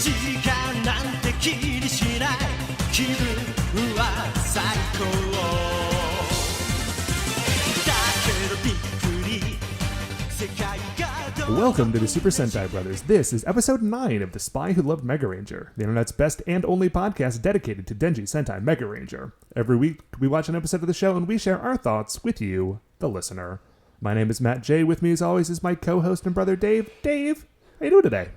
時間なんて気にしない気分は最高だけどびっくり世界が Welcome to the Super Sentai Brothers. This is episode 9 of The Spy Who Loved Megaranger, the internet's best and only podcast dedicated to Denji Sentai Megaranger. Every week, we watch an episode of the show and we share our thoughts with you, the listener. My name is Matt J. With me, as always, is my co-host and brother, Dave. Dave, how you doing today?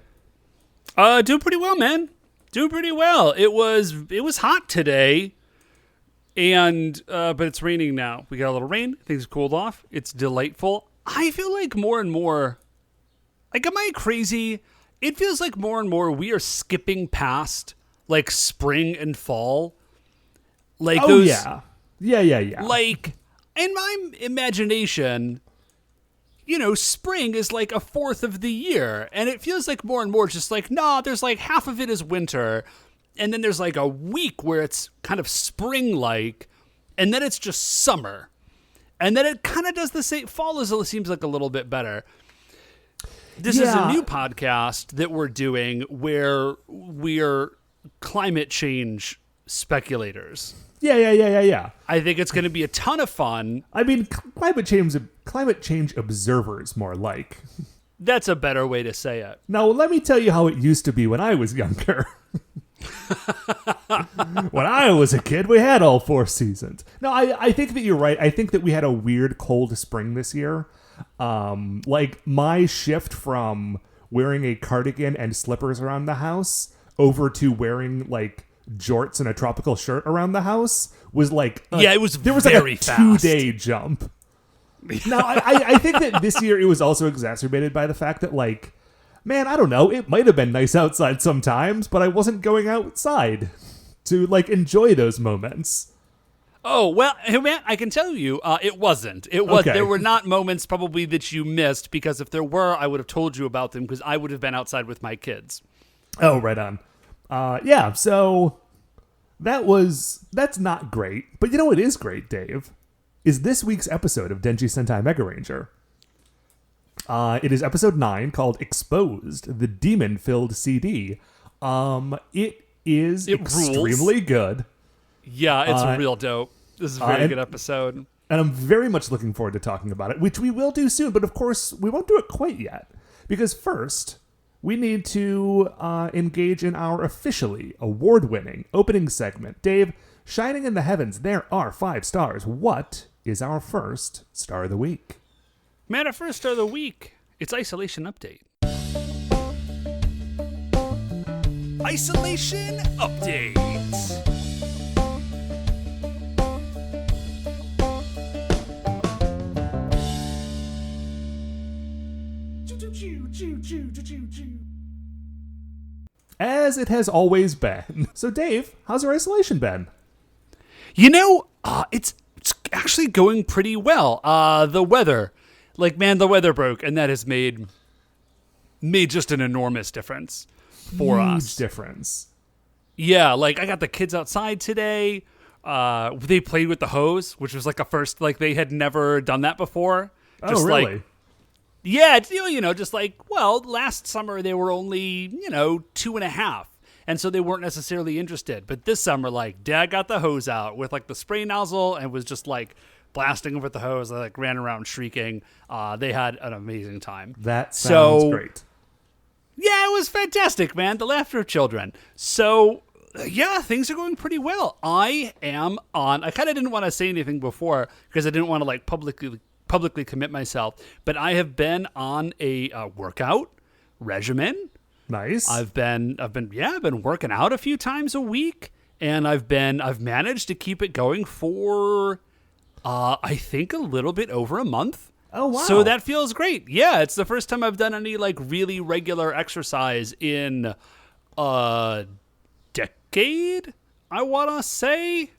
Doing pretty well, man. Doing pretty well. It was hot today, and but it's raining now. We got a little rain. Things cooled off. It's delightful. I feel like more and more, like, am I crazy? It feels like more and more we are skipping past like spring and fall. Like Yeah. Like, in my imagination, you know, spring is like a fourth of the year. And it feels like more and more just like, nah, there's like half of it is winter. And then there's like a week where it's kind of spring-like. And then it's just summer. And then it kind of does the same. Fall seems like a little bit better. This is a new podcast that we're doing where we're climate change speculators. Yeah. I think it's going to be a ton of fun. I mean, climate change observers, more like. That's a better way to say it. Now, let me tell you how it used to be when I was younger. When I was a kid, we had all 4 seasons. No, I think that you're right. I think that we had a weird cold spring this year. Like, my shift from wearing a cardigan and slippers around the house over to wearing, like, jorts and a tropical shirt around the house was like it was there was very like a 2-day jump. Now I think that this year it was also exacerbated by the fact that, like, man, I don't know, it might have been nice outside sometimes, but I wasn't going outside to, like, enjoy those moments. Oh, well, man, I can tell you, it wasn't. It was. Okay. There were not moments probably that you missed, because if there were, I would have told you about them, because I would have been outside with my kids. Oh, right on. Yeah, so that's not great. But you know what is great, Dave? Is this week's episode of Denji Sentai Megaranger. It is episode 9 called Exposed, the Demon-Filled CD. It is extremely rules. Good. Yeah, it's real dope. This is a very good episode. And I'm very much looking forward to talking about it, which we will do soon. But of course, we won't do it quite yet. Because first, we need to engage in our officially award-winning opening segment. Dave, shining in the heavens, there are 5 stars. What is our first star of the week? Man, our first star of the week, it's Isolation Update. Isolation Update. As it has always been. So, Dave, how's your isolation been? You know, it's actually going pretty well. The weather, the weather broke, and that has made just an enormous difference for us. Huge difference. Yeah, like, I got the kids outside today. They played with the hose, which was like a first. Like, they had never done that before. Oh, really? Yeah, it's, just like, well, last summer they were only, 2.5. And so they weren't necessarily interested. But this summer, like, Dad got the hose out with, like, the spray nozzle and was just, like, blasting over the hose. They, like, ran around shrieking. They had an amazing time. That sounds great. Yeah, it was fantastic, man. The laughter of children. So, yeah, things are going pretty well. I kind of didn't want to say anything before because I didn't want to, like, publicly commit myself, but I have been on a workout regimen. Nice. I've been working out a few times a week, and I've managed to keep it going for I think a little bit over a month. Oh, wow. So that feels great. Yeah, it's the first time I've done any, like, really regular exercise in a decade, I want to say.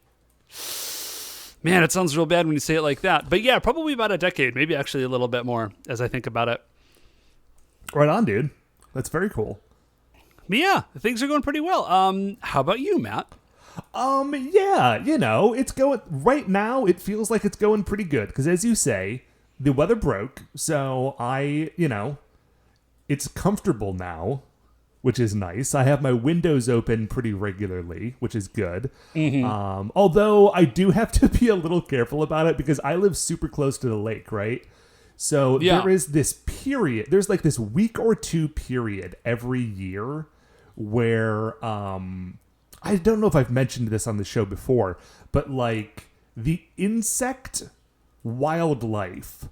Man, it sounds real bad when you say it like that. But yeah, probably about a decade, maybe actually a little bit more as I think about it. Right on, dude. That's very cool. But yeah, things are going pretty well. How about you, Matt? Yeah, it's going right now. It feels like it's going pretty good because, as you say, the weather broke. So it's comfortable now. which is nice. I have my windows open pretty regularly, which is good. Although I do have to be a little careful about it because I live super close to the lake, right? So there is this period, there's like this week or two period every year where, I don't know if I've mentioned this on the show before, but like the insect wildlife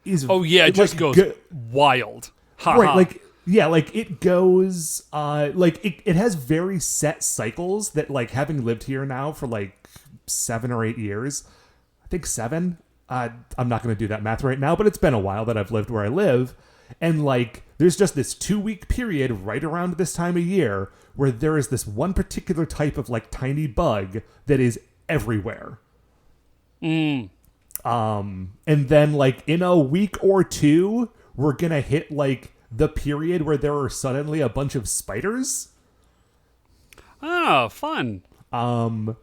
is... Oh, yeah, it just goes wild. Right, like... Yeah, like it goes, like it has very set cycles that, like, having lived here now for like 7 or 8 years, I think 7. I'm not going to do that math right now, but it's been a while that I've lived where I live. And like, there's just this 2-week period right around this time of year where there is this one particular type of like tiny bug that is everywhere. And then like in a week or two, we're going to hit like the period where there are suddenly a bunch of spiders. Oh, fun.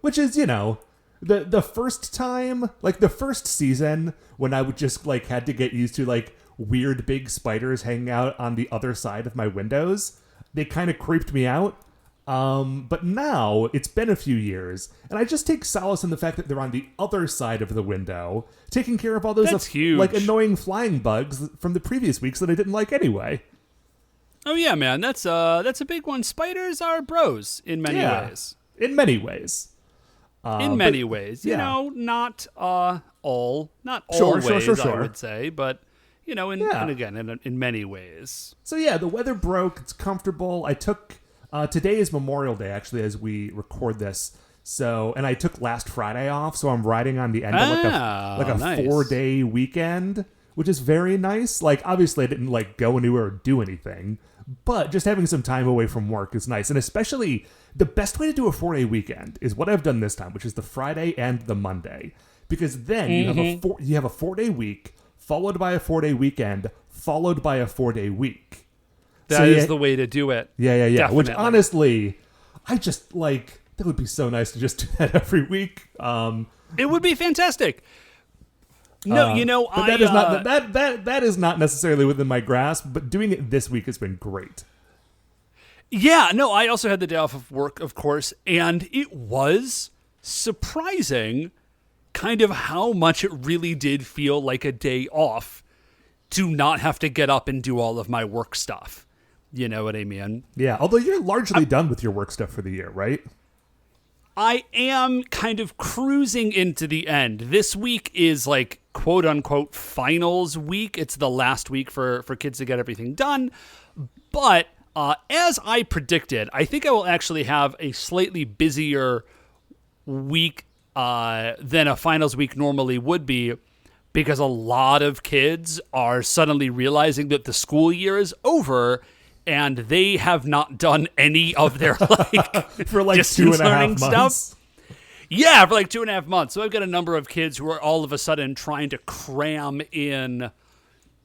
Which is, you know, the first time, like the first season when I would just like had to get used to like weird big spiders hanging out on the other side of my windows, they kind of creeped me out. But now it's been a few years and I just take solace in the fact that they're on the other side of the window, taking care of all those huge. Like annoying flying bugs from the previous weeks that I didn't like anyway. Oh yeah, man, that's a big one. Spiders are bros in many ways. In many ways. In many ways, you know, not always, I would say, but you know, and again, in many ways. So yeah, the weather broke. It's comfortable. I took today is Memorial Day, actually, as we record this. So, and I took last Friday off, so I'm riding on the end of like a nice. 4-day weekend, which is very nice. Like, obviously, I didn't like go anywhere or do anything, but just having some time away from work is nice. And especially, the best way to do a 4-day weekend is what I've done this time, which is the Friday and the Monday, because then you have a 4-day week followed by a 4-day weekend followed by a 4-day week. That is the way to do it. Yeah. Definitely. Which honestly, I just like, that would be so nice to just do that every week. It would be fantastic. No, you know, but that is not necessarily within my grasp, but doing it this week has been great. Yeah, no, I also had the day off of work, of course, and it was surprising kind of how much it really did feel like a day off to not have to get up and do all of my work stuff. You know what I mean? Yeah, although you're largely done with your work stuff for the year, right? I am kind of cruising into the end. This week is like quote unquote finals week. It's the last week for kids to get everything done. But as I predicted, I think I will actually have a slightly busier week than a finals week normally would be, because a lot of kids are suddenly realizing that the school year is over and they have not done any of their like for like distance 2.5 learning months. stuff. Yeah, for like 2.5 months. So I've got a number of kids who are all of a sudden trying to cram in,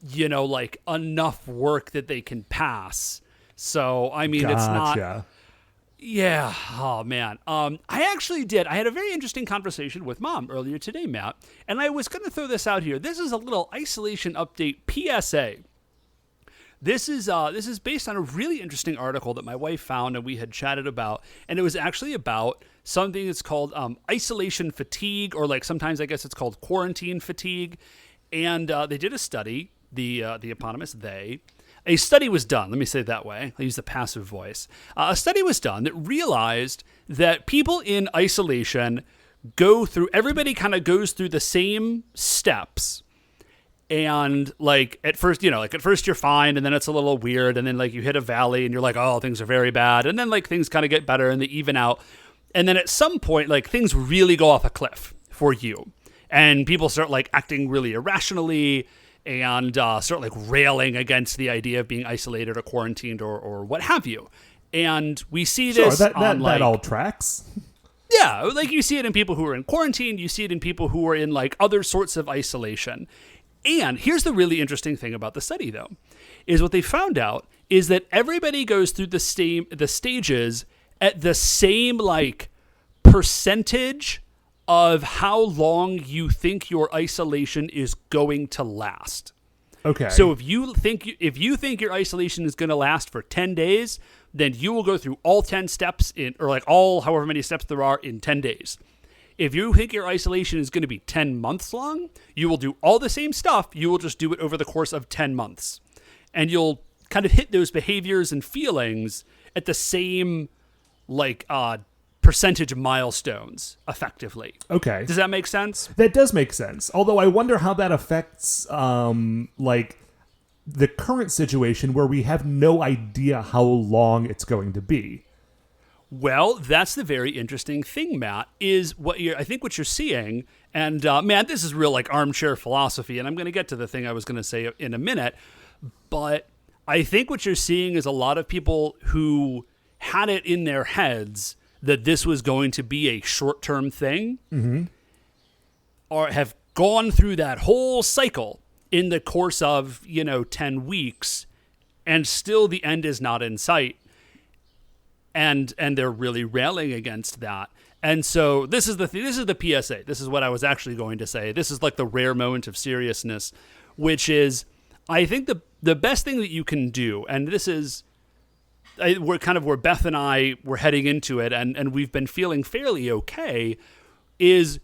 you know, like enough work that they can pass. So, I mean, It's not... Yeah. Oh, man. I actually did. I had a very interesting conversation with Mom earlier today, Matt, and I was going to throw this out here. This is a little isolation update PSA. This is based on a really interesting article that my wife found and we had chatted about, and it was actually about something that's called isolation fatigue, or like sometimes I guess it's called quarantine fatigue. And they did a study, the eponymous they. A study was done, let me say it that way, I use the passive voice. A study was done that realized that people in isolation everybody kind of goes through the same steps. And like at first you're fine, and then it's a little weird, and then like you hit a valley and you're like, oh, things are very bad. And then like things kind of get better and they even out. And then at some point, like things really go off a cliff for you. And people start like acting really irrationally and start like railing against the idea of being isolated or quarantined or what have you. And we see this that all tracks. Yeah, like you see it in people who are in quarantine, you see it in people who are in like other sorts of isolation. And here's the really interesting thing about the study, though, is what they found out is that everybody goes through the stages at the same like percentage of how long you think your isolation is going to last. Okay. So if you think your isolation is going to last for 10 days, then you will go through all 10 steps all however many steps there are in 10 days. If you think your isolation is going to be 10 months long, you will do all the same stuff. You will just do it over the course of 10 months. And you'll kind of hit those behaviors and feelings at the same percentage milestones effectively. Okay. Does that make sense? That does make sense. Although I wonder how that affects the current situation where we have no idea how long it's going to be. Well, that's the very interesting thing, Matt, is what you're seeing, and man, this is real armchair philosophy, and I'm going to get to the thing I was going to say in a minute, but I think what you're seeing is a lot of people who had it in their heads that this was going to be a short-term thing, or have gone through that whole cycle in the course of, 10 weeks, and still the end is not in sight. And they're really railing against that. And so this is the PSA. This is what I was actually going to say. This is like the rare moment of seriousness, which is, I think the best thing that you can do, and this is we're kind of where Beth and I were heading into it, and we've been feeling fairly okay, is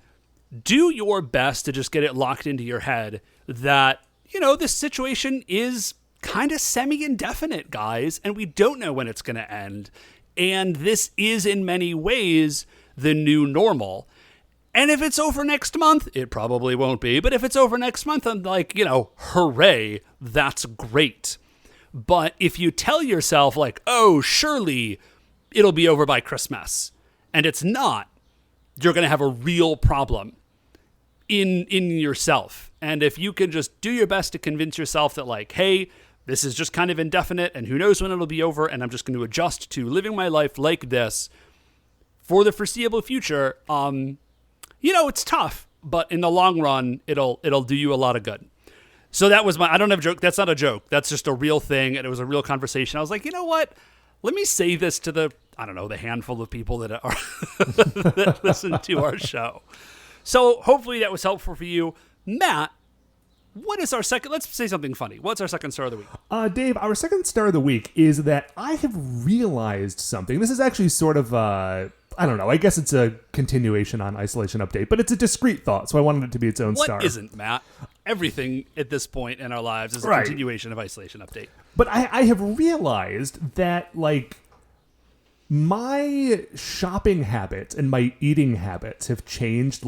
do your best to just get it locked into your head that, this situation is kind of semi-indefinite, guys, and we don't know when it's going to end. And this is, in many ways, the new normal. And if it's over next month, it probably won't be. But if it's over next month, I'm like, hooray, that's great. But if you tell yourself, oh, surely it'll be over by Christmas, and it's not, you're going to have a real problem in yourself. And if you can just do your best to convince yourself that, hey, this is just kind of indefinite, and who knows when it'll be over, and I'm just going to adjust to living my life like this for the foreseeable future. It's tough, but in the long run, it'll do you a lot of good. So that was I don't have a joke. That's not a joke. That's just a real thing, and it was a real conversation. I was like, you know what? Let me say this to the handful of people that are that listen to our show. So hopefully that was helpful for you, Matt. What is our second? Let's say something funny. What's our second star of the week? Dave, our second star of the week is that I have realized something. This is actually sort of, I don't know. I guess it's a continuation on Isolation Update, but it's a discrete thought, so I wanted it to be its own star. What isn't, Matt? Everything at this point in our lives is a continuation of Isolation Update. But I have realized that, my shopping habits and my eating habits have changed,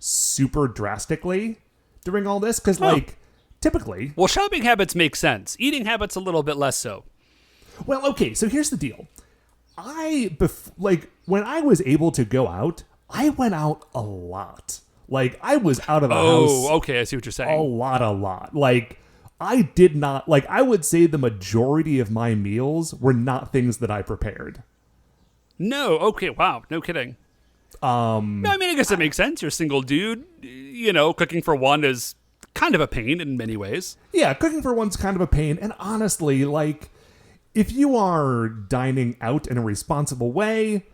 super drastically during all this, because typically, well, shopping habits make sense. Eating habits a little bit less so. Well, okay, so here's the deal. When I was able to go out, I went out a lot. I was out of the house. Oh, okay, I see what you're saying. A lot. I did not I would say the majority of my meals were not things that I prepared. No, okay, wow, no kidding. No, I guess it makes sense. You're a single dude. Cooking for one is kind of a pain in many ways. Yeah, cooking for one's kind of a pain. And honestly, if you are dining out in a responsible way,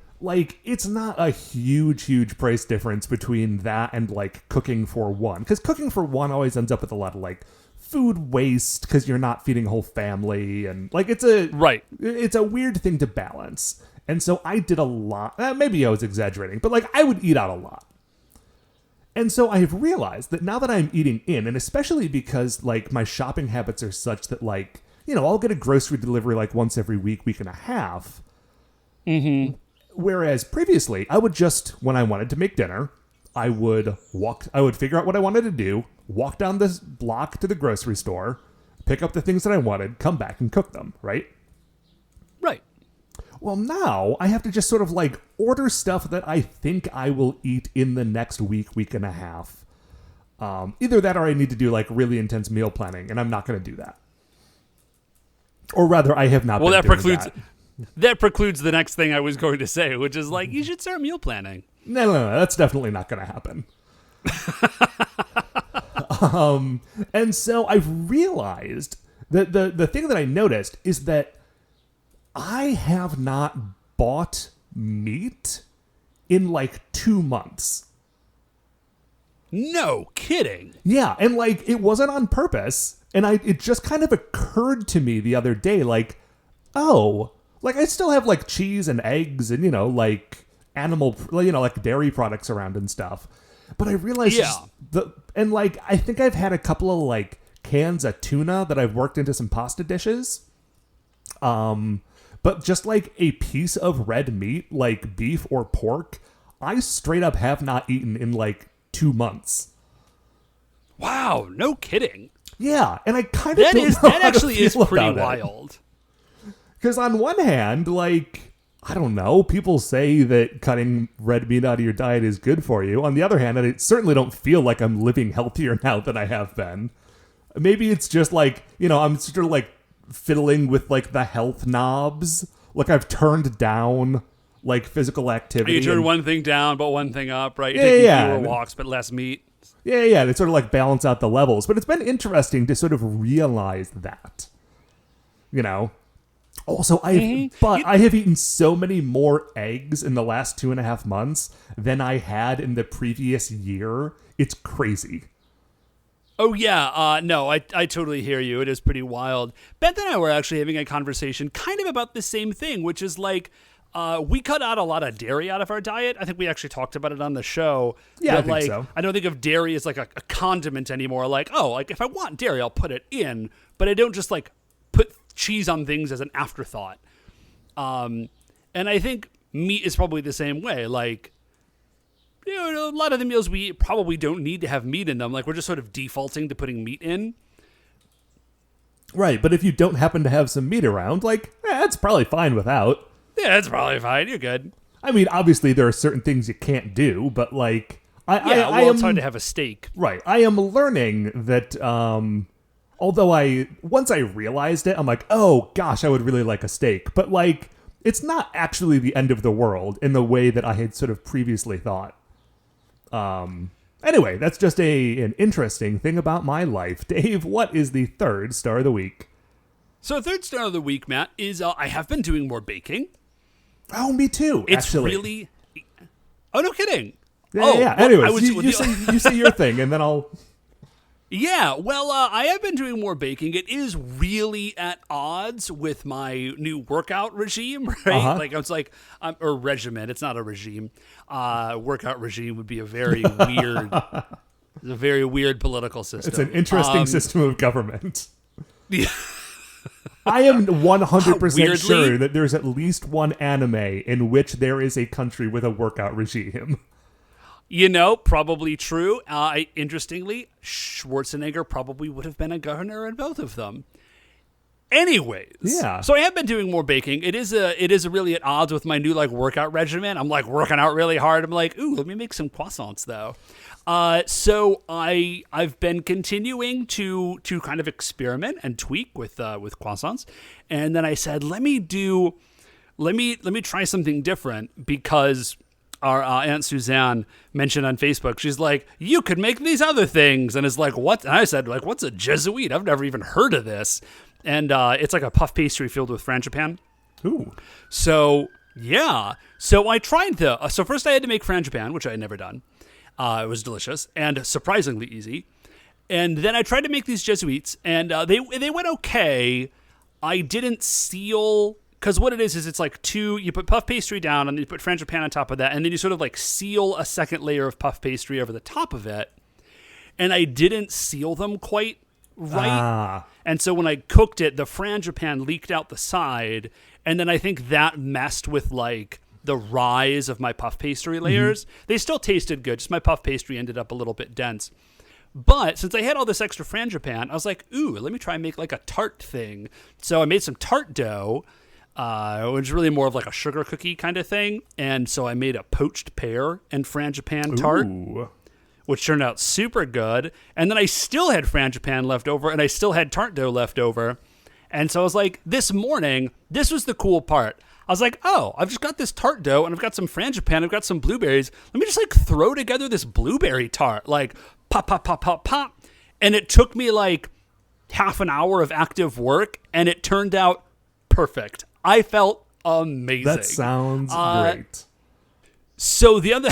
it's not a huge price difference between that and, cooking for one. Because cooking for one always ends up with a lot of, food waste because you're not feeding a whole family. And, it's a weird thing to balance. And so I did a lot. Maybe I was exaggerating, but I would eat out a lot. And so I have realized that now that I'm eating in, and especially because my shopping habits are such that I'll get a grocery delivery once every week and a half. Mm-hmm. Whereas previously I would just, when I wanted to make dinner, I would figure out what I wanted to do, walk down this block to the grocery store, pick up the things that I wanted, come back and cook them, right? Right. Well, now I have to just sort of order stuff that I think I will eat in the next week and a half. Either that or I need to do really intense meal planning, and I'm not going to do that. Or rather, I have not been doing that. That precludes the next thing I was going to say, which is you should start meal planning. No, that's definitely not going to happen. And so I've realized that the thing that I noticed is that I have not bought meat in 2 months. No kidding. Yeah, and it wasn't on purpose. And it just kind of occurred to me the other day, like, oh, like I still have like cheese and eggs and, like animal, like dairy products around and stuff. But I realized I think I've had a couple of like cans of tuna that I've worked into some pasta dishes. But just like a piece of red meat, like beef or pork, I straight up have not eaten in like 2 months. Wow, no kidding. Yeah, and I kind of that actually is pretty wild. Because on one hand, like, I don't know, people say that cutting red meat out of your diet is good for you. On the other hand, I certainly don't feel like I'm living healthier now than I have been. Maybe it's just like, I'm sort of like fiddling with like the health knobs. Like I've turned down like physical activity. You turn one thing down, but one thing up, right? You're taking fewer walks, but less meat. Yeah, they sort of like balance out the levels. But it's been interesting to sort of realize that. Also, I have eaten so many more eggs in the last 2.5 months than I had in the previous year. It's crazy. Oh, yeah. No, I totally hear you. It is pretty wild. Beth and I were actually having a conversation kind of about the same thing, which is like, we cut out a lot of dairy out of our diet. I think we actually talked about it on the show. Yeah, but I think so. I don't think of dairy as like a condiment anymore. Like, if I want dairy, I'll put it in. But I don't just like put cheese on things as an afterthought. And I think meat is probably the same way. Like, a lot of the meals we eat probably don't need to have meat in them. Like, we're just sort of defaulting to putting meat in. Right, but if you don't happen to have some meat around, like, that's probably fine without. Yeah, that's probably fine. You're good. I mean, obviously there are certain things you can't do, but like, it's hard to have a steak. Right. I am learning that, although once I realized it, I'm like, oh gosh, I would really like a steak. But like, it's not actually the end of the world in the way that I had sort of previously thought. Anyway, that's just an interesting thing about my life. Dave, what is the third star of the week? So third star of the week, Matt, is I have been doing more baking. Oh, me too, actually. It's really... Oh, no kidding. Yeah. Anyways, you say your thing, and then I'll... Yeah, well, I have been doing more baking. It is really at odds with my new workout regime, right? Uh-huh. Like, it's like, or regimen. It's not a regime. Workout regime would be a very weird political system. It's an interesting system of government. Yeah. I am 100% sure that there's at least one anime in which there is a country with a workout regime. Probably true. Interestingly, Schwarzenegger probably would have been a governor in both of them. Anyways, yeah. So I have been doing more baking. It is really at odds with my new like workout regimen. I'm like working out really hard. I'm like, ooh, let me make some croissants though. So I've been continuing to kind of experiment and tweak with croissants, and then I said, let me try something different because our Aunt Suzanne mentioned on Facebook, she's like, you could make these other things, and is like, what? And I said, like, what's a Jesuit? I've never even heard of this, and it's like a puff pastry filled with frangipane. Ooh. So yeah, so I tried so first I had to make frangipane, which I had never done. It was delicious and surprisingly easy. And then I tried to make these Jesuits, and they went okay. I didn't seal, because what it is it's like you put puff pastry down, and you put frangipane on top of that, and then you sort of like seal a second layer of puff pastry over the top of it. And I didn't seal them quite right. And so when I cooked it, the frangipane leaked out the side, and then I think that messed with like the rise of my puff pastry layers. Mm-hmm. They still tasted good, just my puff pastry ended up a little bit dense. But since I had all this extra frangipane, I was like, ooh, let me try and make like a tart thing. So I made some tart dough, which is really more of like a sugar cookie kind of thing. And so I made a poached pear and frangipane tart, which turned out super good. And then I still had frangipane left over, and I still had tart dough left over. And so I was like, this morning, this was the cool part. I was like, oh, I've just got this tart dough, and I've got some frangipane, I've got some blueberries. Let me just like throw together this blueberry tart, like pop, pop, pop, pop, pop. And it took me like half an hour of active work, and it turned out perfect. I felt amazing. That sounds great. So the other,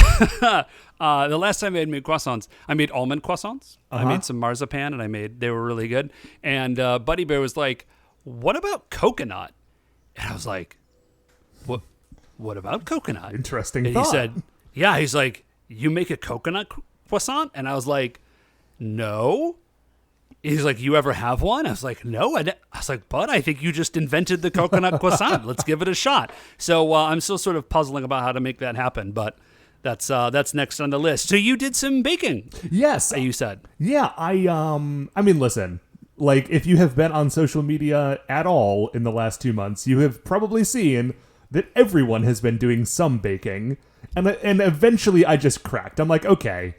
the last time I made croissants, I made almond croissants. I made some marzipan, and they were really good. And Buddy Bear was like, "What about coconut?" And I was like, "What about coconut?" Interesting And thought. he said, "Yeah." He's like, "You make a coconut croissant?" And I was like, "No." He's like, "You ever have one?" I was like, "No." I was like, "Bud, I think you just invented the coconut croissant. Let's give it a shot." So I'm still sort of puzzling about how to make that happen, but that's next on the list. So you did some baking. Yes. You said. Yeah, I mean, listen, like, if you have been on social media at all in the last 2 months, you have probably seen that everyone has been doing some baking, and eventually I just cracked. I'm like, okay.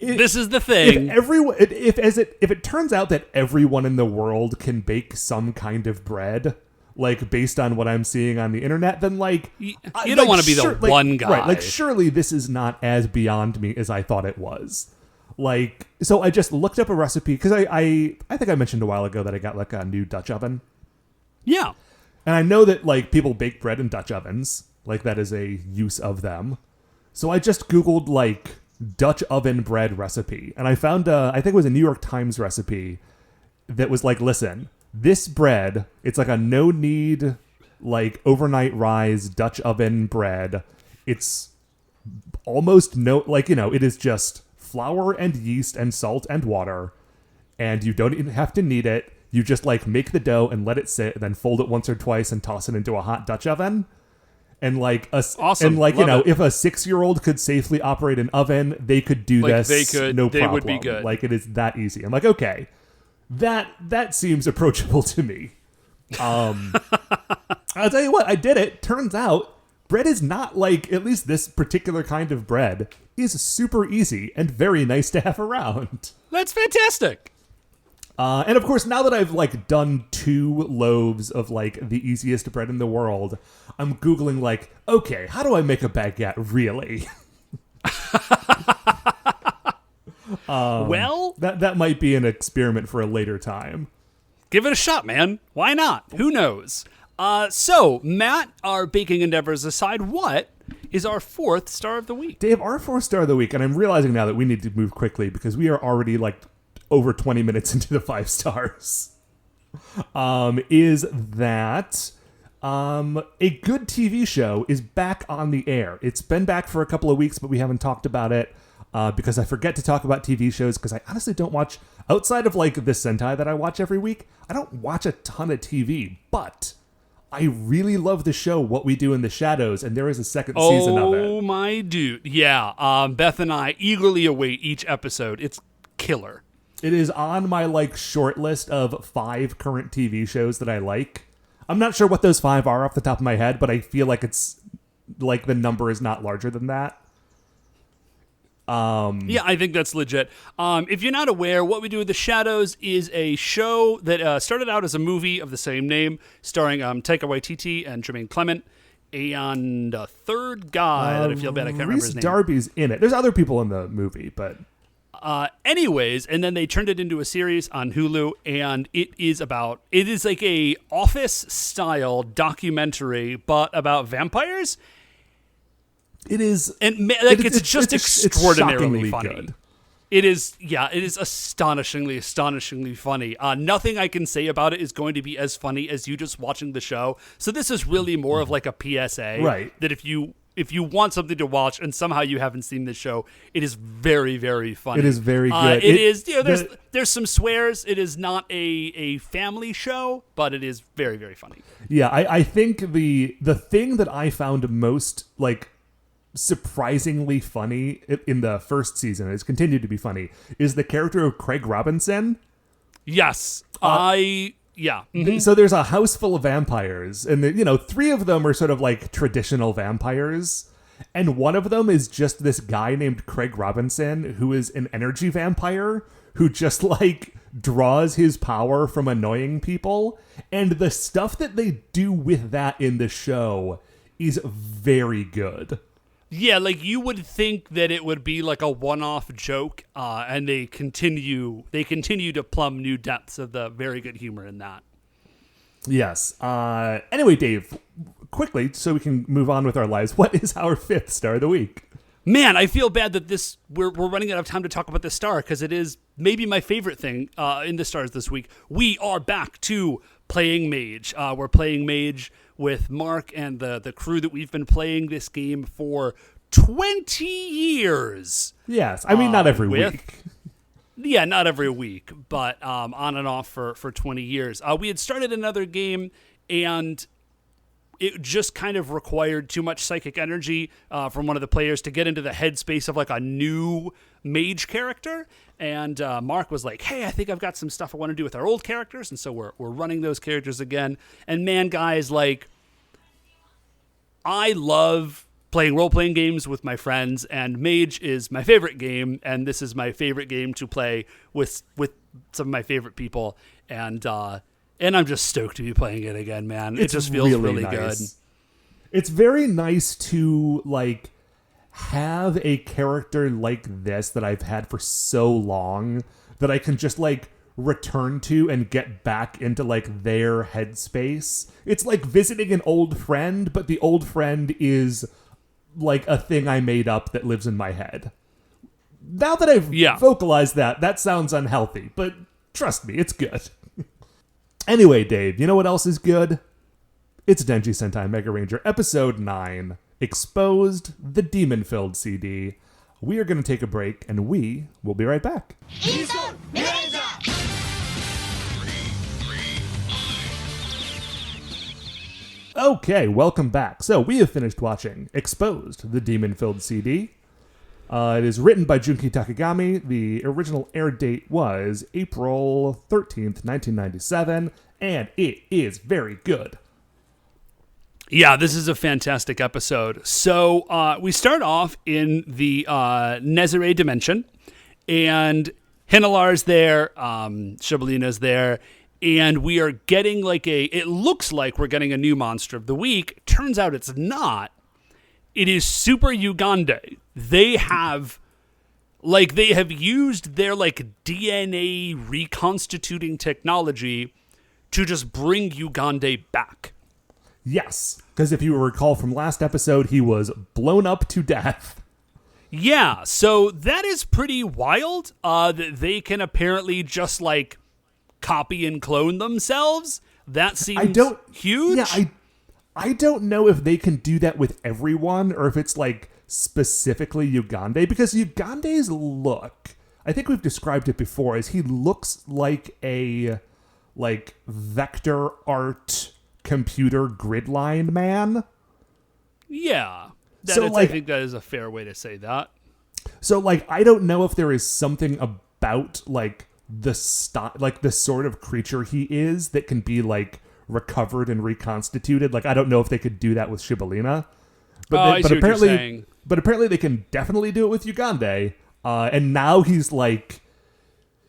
This is the thing. If it turns out that everyone in the world can bake some kind of bread, like, based on what I'm seeing on the internet, then, like, you don't want to be the one guy, right? Like, surely this is not as beyond me as I thought it was. Like, so I just looked up a recipe because I think I mentioned a while ago that I got like a new Dutch oven. Yeah, and I know that like people bake bread in Dutch ovens, like that is a use of them. So I just Googled like Dutch oven bread recipe, and I found I think it was a New York Times recipe that was like, listen, this bread, it's like a no knead, like overnight rise Dutch oven bread. It's almost it is just flour and yeast and salt and water, and you don't even have to knead it. You just like make the dough and let it sit, and then fold it once or twice and toss it into a hot Dutch oven. And like awesome. And like, Love it. if a 6-year-old could safely operate an oven, they could do Like, this. they no problem. would be good. Like, it is that easy. I'm like, okay, that seems approachable to me. I'll tell you what, I did it. Turns out bread is not like, at least this particular kind of bread is super easy and very nice to have around. that's fantastic. And of course, now that I've like done 2 loaves of like the easiest bread in the world, I'm Googling like, okay, how do I make a baguette really? Well, that might be an experiment for a later time. give it a shot, man. Why not? Who knows? So, Matt, our baking endeavors aside, what is our 4th star of the week? Dave, our 4th star of the week, and I'm realizing now that we need to move quickly because we are already like over 20 minutes into the 5 stars, is that a good TV show is back on the air. It's been back for a couple of weeks, but we haven't talked about it because I forget to talk about TV shows because I honestly don't watch, outside of like this Sentai that I watch every week, I don't watch a ton of TV, but I really love the show What We Do in the Shadows, and there is a 2nd season of it. Oh, my dude. Yeah, Beth and I eagerly await each episode. It's killer. It is on my like short list of 5 current TV shows that I like. I'm not sure what those 5 are off the top of my head, but I feel like it's like the number is not larger than that. Yeah, I think that's legit. If you're not aware, What We Do with the Shadows is a show that started out as a movie of the same name, starring Taika Waititi and Jermaine Clement, and a third guy that I feel bad I can't remember his name. Darby's in it. There's other people in the movie, but anyways, and then they turned it into a series on Hulu, and it is like a Office style documentary, but about vampires. it is, And it's just extraordinarily funny. Good. It is astonishingly funny. Nothing I can say about it is going to be as funny as you just watching the show. So this is really more of like a PSA, right? That if you want something to watch and somehow you haven't seen this show, it is very, very funny. It is very good. It is. There's some swears. It is not a family show, but it is very, very funny. Yeah, I think the thing that I found most like surprisingly funny in the first season, has continued to be funny, is the character of Craig Robinson. Yes, Mm-hmm. So there's a house full of vampires, and 3 of them are sort of like traditional vampires, and one of them is just this guy named Craig Robinson, who is an energy vampire who just like draws his power from annoying people, and the stuff that they do with that in the show is very good. Yeah, like you would think that it would be like a one-off joke, and they continue to plumb new depths of the very good humor in that. Yes. Anyway, Dave, quickly, so we can move on with our lives, what is our 5th star of the week? Man, I feel bad that we're running out of time to talk about this star because it is maybe my favorite thing in the stars this week. We are back to playing Mage. We're playing Mage with Mark and the crew that we've been playing this game for 20 years. Yes. I mean, not every week. Yeah, not every week, but on and off for 20 years. We had started another game, and it just kind of required too much psychic energy from one of the players to get into the headspace of like a new mage character. And Mark was like, hey, I think I've got some stuff I want to do with our old characters. And so we're running those characters again. And man, guys, like, I love playing role-playing games with my friends, and Mage is my favorite game, and this is my favorite game to play with some of my favorite people. And I'm just stoked to be playing it again, man. It just feels really nice. Good. It's very nice to, like, have a character like this that I've had for so long that I can just, like, return to and get back into, like, their headspace. It's like visiting an old friend, but the old friend is, like, a thing I made up that lives in my head. Now that I've vocalized that sounds unhealthy, but trust me, it's good. Anyway, Dave, you know what else is good? It's Denji Sentai Megaranger Episode 9, Exposed, the Demon-Filled CD. We are going to take a break, and we will be right back. Okay, welcome back. So, we have finished watching Exposed, the Demon-Filled CD. It is written by Junki Takagami. The original air date was April 13th, 1997, and it is very good. Yeah, this is a fantastic episode. So we start off in the Nezare dimension, and Hinelar's there, Shibolina's there, and we are getting it looks like we're getting a new monster of the week. Turns out it's not. It is Super Ugande. They have used their DNA reconstituting technology to just bring Ugande back. Yes, because if you recall from last episode, he was blown up to death. Yeah, so that is pretty wild that they can apparently just copy and clone themselves. That seems huge. Yeah, I don't know if they can do that with everyone or if it's specifically Ugande, because Ugande's look, I think we've described it before, as he looks like a vector art computer gridline man. Yeah. I think that is a fair way to say that. So I don't know if there is something about the sort of creature he is that can be recovered and reconstituted. I don't know if they could do that with Shibolina. But apparently they can definitely do it with Ugande. And now he's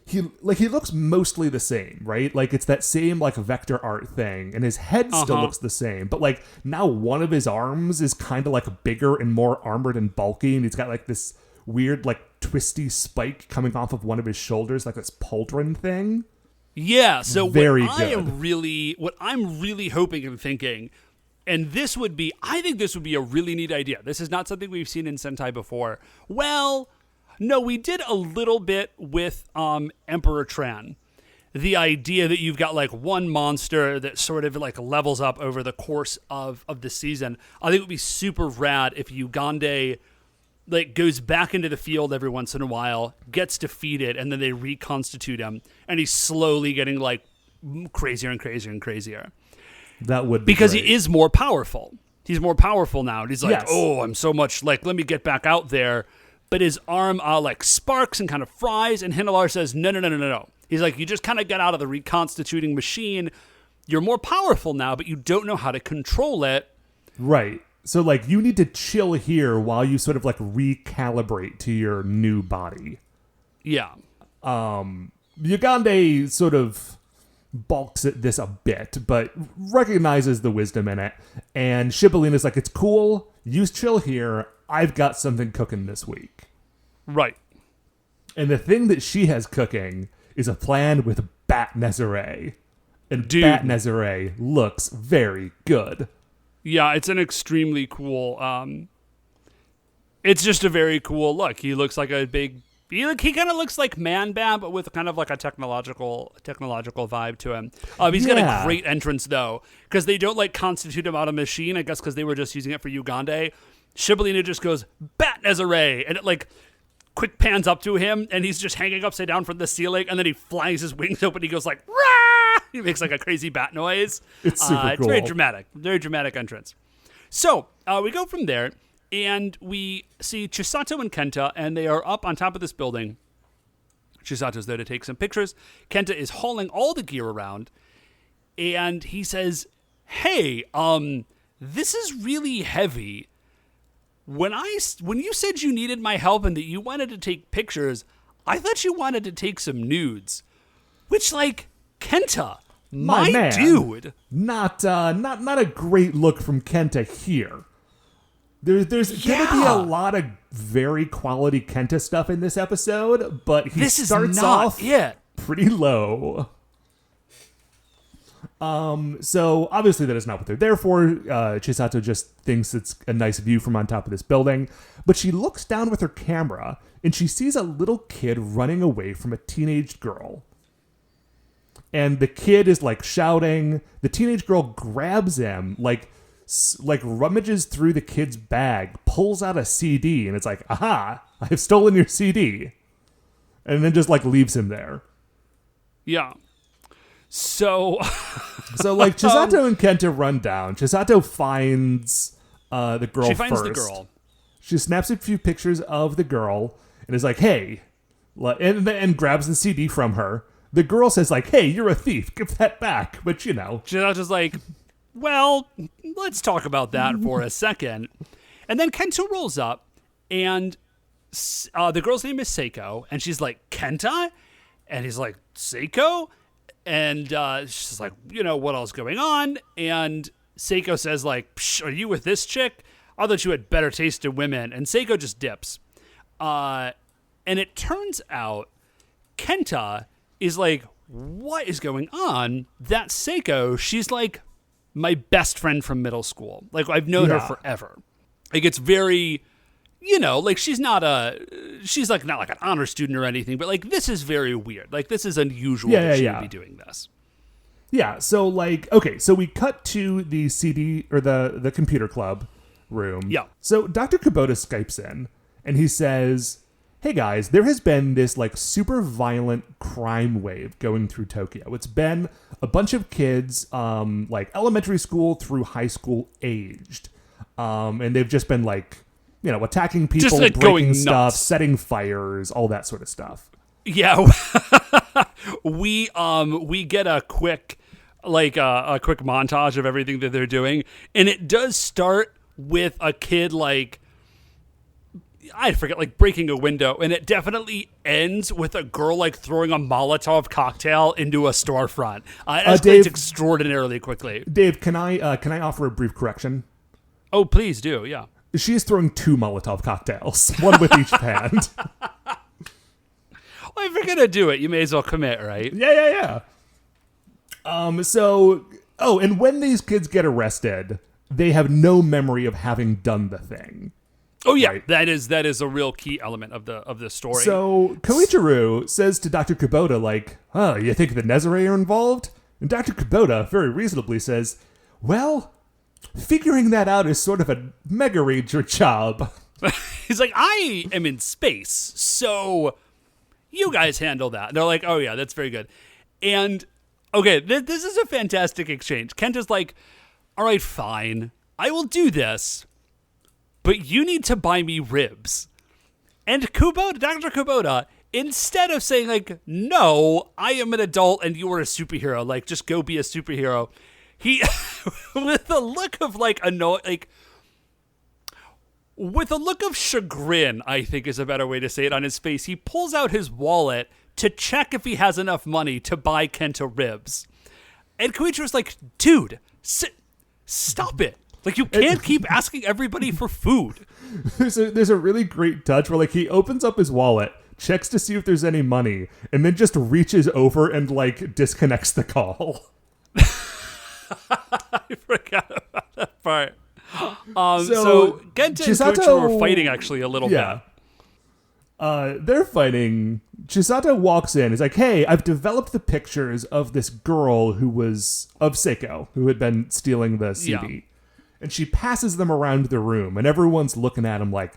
he looks mostly the same, right? It's that same vector art thing, and his head still looks the same, but now one of his arms is kind of bigger and more armored and bulky, and he's got this weird twisty spike coming off of one of his shoulders, this pauldron thing. Yeah, so Very what I'm really hoping and thinking, and I think this would be a really neat idea. This is not something we've seen in Sentai before. Well, no, we did a little bit with Emperor Tran. The idea that you've got one monster that sort of levels up over the course of the season. I think it would be super rad if Ugande goes back into the field every once in a while, gets defeated, and then they reconstitute him, and he's slowly getting crazier and crazier and crazier. That would be because great. He is more powerful. He's more powerful now. And he's yes. Oh, I'm so much let me get back out there. But his arm sparks and kind of fries, and Hinelar says, no. He's you just kind of got out of the reconstituting machine. You're more powerful now, but you don't know how to control it. Right. So, you need to chill here while you sort of, recalibrate to your new body. Yeah. Ugande sort of balks at this a bit, but recognizes the wisdom in it. And Shibolina's it's cool. You chill here. I've got something cooking this week. Right. And the thing that she has cooking is a plan with Bat Nezare. And Dude. Bat Nezare looks very good. Yeah, it's an extremely cool. It's just a very cool look. He looks like a big. He kind of looks like Man-Bat, but with kind of like a technological vibe to him. He's got a great entrance though, because they don't like constitute him out of machine. I guess because they were just using it for Ugande. Shibolina just goes Bat Nezare, and it like quick pans up to him, and he's just hanging upside down from the ceiling, and then he flies his wings open. He goes like rah! He makes like a crazy bat noise. It's super cool. It's very dramatic entrance. So we go from there. And we see Chisato and Kenta, and they are up on top of this building. Chisato's there to take some pictures. Kenta is hauling all the gear around, and he says, "Hey, this is really heavy. When you said you needed my help and that you wanted to take pictures, I thought you wanted to take some nudes." Which, like, Kenta, my man, dude, not a great look from Kenta here. There's going to be a lot of very quality Kenta stuff in this episode, but he starts off pretty low. So obviously that is not what they're there for. Chisato just thinks it's a nice view from on top of this building, but she looks down with her camera and she sees a little kid running away from a teenage girl. And the kid is like shouting. The teenage girl grabs him, like rummages through the kid's bag, pulls out a CD, and it's like, aha, I've stolen your CD. And then just like leaves him there. Yeah. So like Chisato and Kenta run down. Chisato finds the girl first. She finds the girl. She snaps a few pictures of the girl and is like, hey, and grabs the CD from her. The girl says like, hey, you're a thief. Give that back. But, you know. Chisato's like, well, let's talk about that for a second. And then Kenta rolls up, and the girl's name is Seiko, and she's like, Kenta? And he's like, Seiko? And she's like, you know, what else going on? And Seiko says like, psh, are you with this chick? I thought you had better taste in women. And Seiko just dips. And it turns out Kenta is like, what is going on? That Seiko, she's like my best friend from middle school. Like, I've known her forever. Like, it's very, you know, like she's not like an honor student or anything, but like this is very weird. Like, this is unusual that she would be doing this. Yeah, so like, okay, so we cut to the CD or the computer club room. Yeah. So Dr. Kubota Skypes in and he says, hey guys, there has been this like super violent crime wave going through Tokyo. It's been a bunch of kids, like elementary school through high school aged. And they've just been like, you know, attacking people, just, like, breaking stuff, setting fires, all that sort of stuff. Yeah. we get a quick montage of everything that they're doing. And it does start with a kid like, I forget, like breaking a window, and it definitely ends with a girl like throwing a Molotov cocktail into a storefront. It escalates extraordinarily quickly. Dave, can I offer a brief correction? Oh, please do. Yeah. She is throwing 2 Molotov cocktails, one with each hand. Well, if you're gonna do it, you may as well commit, right? Yeah. And when these kids get arrested, they have no memory of having done the thing. Oh yeah, right? that is a real key element of the story. So Koichiro says to Dr. Kubota, like, "Oh, you think the Nezare are involved?" And Dr. Kubota very reasonably says, "Well, figuring that out is sort of a Megaranger job." He's like, "I am in space, so you guys handle that." And they're like, "Oh yeah, that's very good." And okay, this is a fantastic exchange. Kenta's like, "All right, fine, I will do this, but you need to buy me ribs." And Dr. Kubota, instead of saying like, "No, I am an adult and you are a superhero, like just go be a superhero," he, with a look of like with a look of chagrin, I think is a better way to say it, on his face, he pulls out his wallet to check if he has enough money to buy Kenta ribs. And Koichiro's like, "Dude, stop it. Like, you can't keep asking everybody for food." There's a really great touch where like he opens up his wallet, checks to see if there's any money, and then just reaches over and like disconnects the call. I forgot about that part. So Kenta and Koichiro are fighting actually a little bit. They're fighting. Chisato walks in. He's like, hey, I've developed the pictures of this girl of Seiko, who had been stealing the CD. Yeah. And she passes them around the room, and everyone's looking at him like,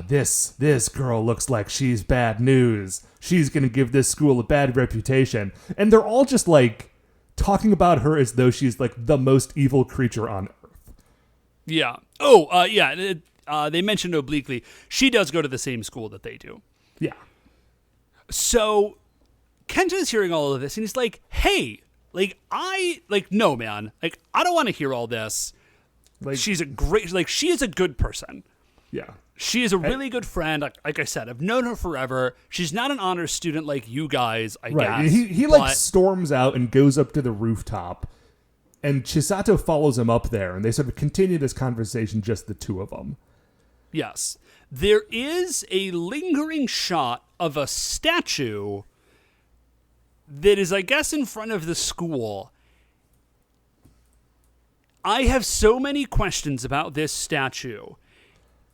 this girl looks like she's bad news. She's going to give this school a bad reputation. And they're all just like talking about her as though she's like the most evil creature on earth. Yeah. Oh, yeah. They mentioned obliquely, she does go to the same school that they do. Yeah. So Kenta's hearing all of this, and he's like, hey, no, man. Like, I don't want to hear all this. Like, she is a good person. Yeah. She is a really good friend. Like I said, I've known her forever. She's not an honor student like you guys, I guess. He storms out and goes up to the rooftop, and Chisato follows him up there, and they sort of continue this conversation, just the two of them. Yes. There is a lingering shot of a statue that is, I guess, in front of the school. I have so many questions about this statue.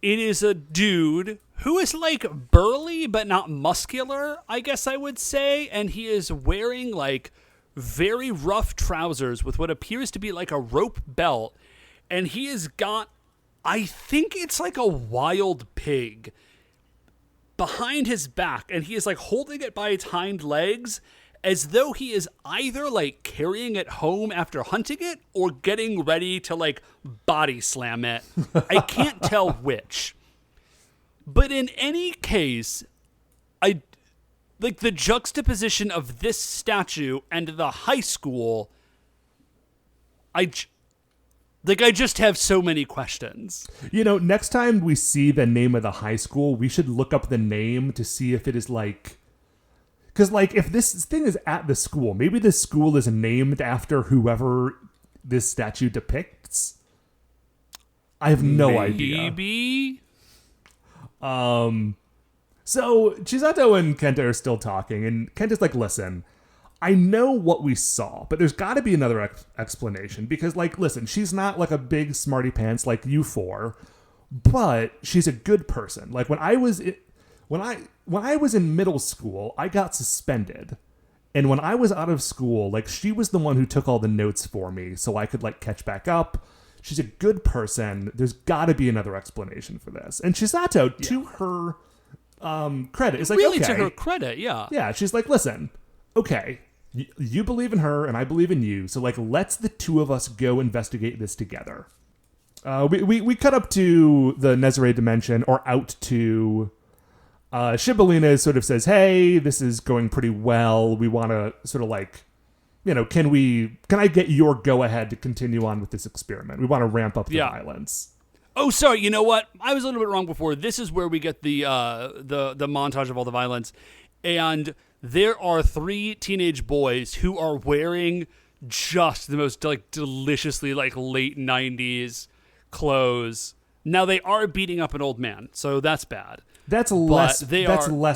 It is a dude who is like burly but not muscular, I guess I would say, and he is wearing like very rough trousers with what appears to be like a rope belt, and he has got, I think it's like a wild pig behind his back, and he is like holding it by its hind legs as though he is either like carrying it home after hunting it or getting ready to like body slam it. I can't tell which. But in any case, I like the juxtaposition of this statue and the high school. I just have so many questions. Next time we see the name of the high school, we should look up the name to see if it is like... Because, like, if this thing is at the school, maybe this school is named after whoever this statue depicts. I have no idea. Maybe? So Chisato and Kenta are still talking, and Kenta's like, listen, I know what we saw, but there's got to be another explanation, because, like, listen, she's not like a big smarty pants like you four, but she's a good person. Like, when I was in middle school, I got suspended, and when I was out of school, like, she was the one who took all the notes for me so I could like catch back up. She's a good person. There's got to be another explanation for this. And Chisato, to her credit, is like, really, okay. to her credit, yeah. Yeah, she's like, listen, okay, you believe in her and I believe in you, so like, let's the two of us go investigate this together. We cut up to the Nezare dimension, or out to Shibolena sort of says, hey, this is going pretty well. We want to sort of like, can I get your go-ahead to continue on with this experiment? We want to ramp up the violence. Oh, sorry. You know what? I was a little bit wrong before. This is where we get the montage of all the violence. And there are 3 teenage boys who are wearing just the most like deliciously like late 90s clothes. Now they are beating up an old man, so that's bad. That's less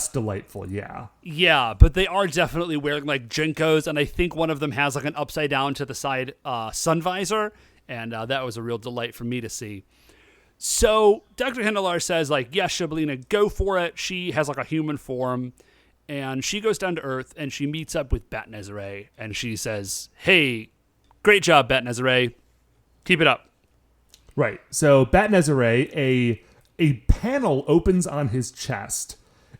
delightful, yeah. Yeah, but they are definitely wearing like Jinkos, and I think one of them has like an upside down to the side sun visor, and that was a real delight for me to see. So Dr. Hindelar says like, yes, Shibolena, go for it. She has like a human form, and she goes down to Earth, and she meets up with Bat Nezare, and she says, hey, great job, Bat Nezare. Keep it up. Right, so Bat Nezare, a panel opens on his chest,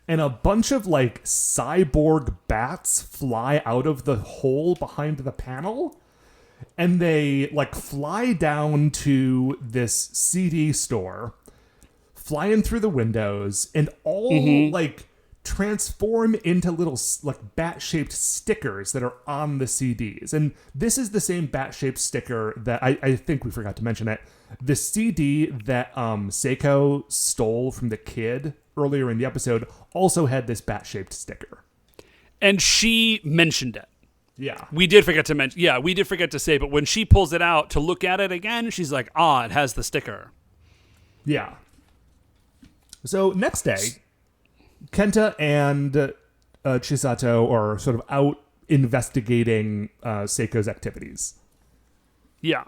and a bunch of like cyborg bats fly out of the hole behind the panel, and they like fly down to this CD store, flying through the windows, and all like transform into little like bat-shaped stickers that are on the CDs. And this is the same bat-shaped sticker that I think we forgot to mention it. The CD that Seiko stole from the kid earlier in the episode also had this bat-shaped sticker. And she mentioned it. Yeah. We did forget to say, but when she pulls it out to look at it again, she's like, it has the sticker. Yeah. So next day, Kenta and Chisato are sort of out investigating Seiko's activities. Yeah.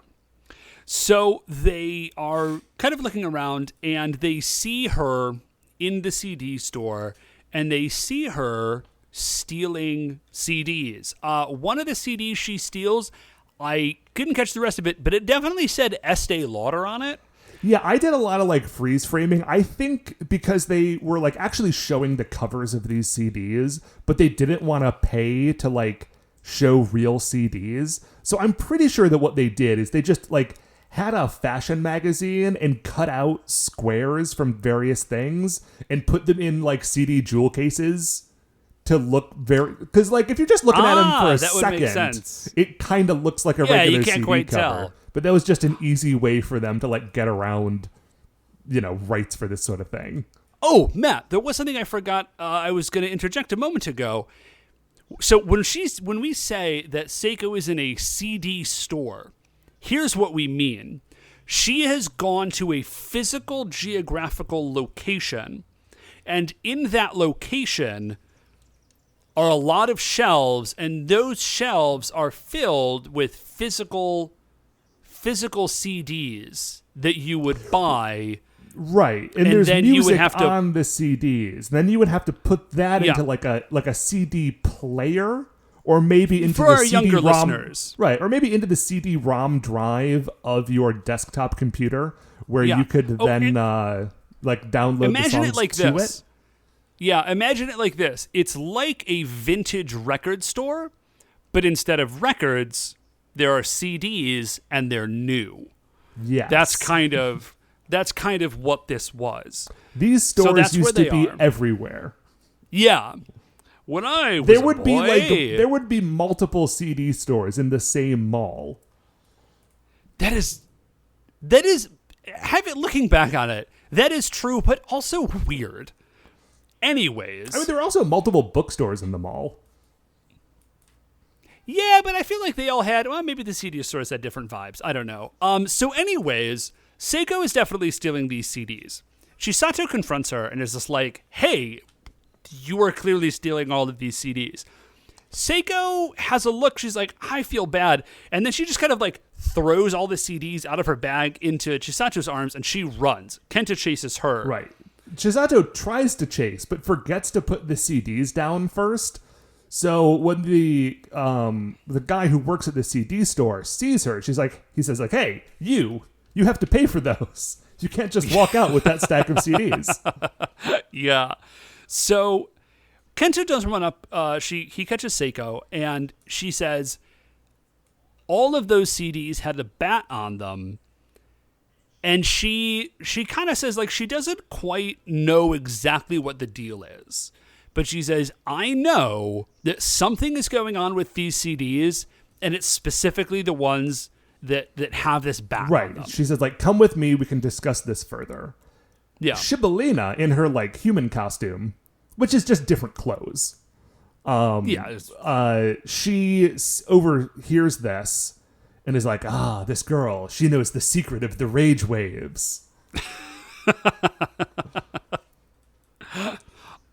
So they are kind of looking around, and they see her in the CD store, and they see her stealing CDs. One of the CDs she steals, I couldn't catch the rest of it, but it definitely said Estee Lauder on it. Yeah, I did a lot of like freeze framing. I think because they were like actually showing the covers of these CDs, but they didn't want to pay to like show real CDs. So I'm pretty sure that what they did is they just like had a fashion magazine and cut out squares from various things and put them in like CD jewel cases to look very, because like if you're just looking at them for a that would make second, sense. it kind of looks like a Yeah, regular you can't CD quite cover. tell. But that was just an easy way for them to like get around, rights for this sort of thing. Oh, Matt, there was something I forgot. I was going to interject a moment ago. So when we say that Seiko is in a CD store, here's what we mean. She has gone to a physical geographical location, and in that location are a lot of shelves, and those shelves are filled with physical CDs that you would buy. Right, and And there's then you music would have to- on the CDs. Then you would have to put that Yeah. into like a CD player, or maybe into For the our CD-ROM, younger listeners. right? Or maybe into the CD-ROM drive of your desktop computer, where Yeah. you could Oh, then and- like download the Imagine songs it like to this. it. Yeah, imagine it like this. It's like a vintage record store, but instead of records, there are CDs and they're new. Yes, That's kind of what this was. these stores that's used where to they be are. everywhere. Yeah. When I was There a would be boy, there would be multiple CD stores in the same mall. that is looking back on it, that is true, but also weird. Anyways. I mean, there are also multiple bookstores in the mall. Yeah, but I feel like they all had, well, maybe the CD stores had different vibes. I don't know. So anyways, Seiko is definitely stealing these CDs. Chisato confronts her and is just like, hey, you are clearly stealing all of these CDs. Seiko has a look. She's like, I feel bad. And then she just kind of like throws all the CDs out of her bag into Chisato's arms and she runs. Kenta chases her. Right. Chisato tries to chase, but forgets to put the CDs down first. So when the guy who works at the CD store sees her, he says, hey, you have to pay for those. You can't just walk out with that stack of CDs. Yeah. So Kenta does run up. He catches Seiko, and she says all of those CDs had a bat on them. And she kind of says, like, she doesn't quite know exactly what the deal is. But she says, I know that something is going on with these CDs, and it's specifically the ones that have this bat on them. Right. She says, like, come with me. We can discuss this further. Yeah. Shibolena, in her, like, human costume, which is just different clothes. She overhears this and is like, this girl, she knows the secret of the rage waves.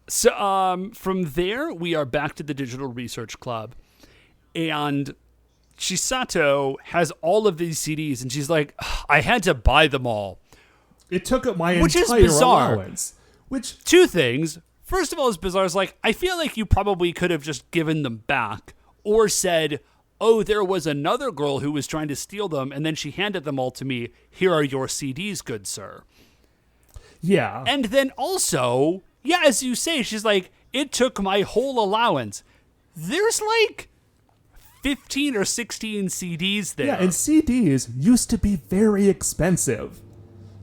So from there, we are back to the Digital Research Club. And Chisato has all of these CDs, and she's like, I had to buy them all. It took up my Which is entire bizarre. allowance. Which, Two things. First of all, it's bizarre. It's like, I feel like you probably could have just given them back or said, oh, there was another girl who was trying to steal them, and then she handed them all to me. Here are your CDs, good sir. yeah. And then also, yeah, as you say, she's like, it took my whole allowance. There's like 15 or 16 CDs there. Yeah, and CDs used to be very expensive.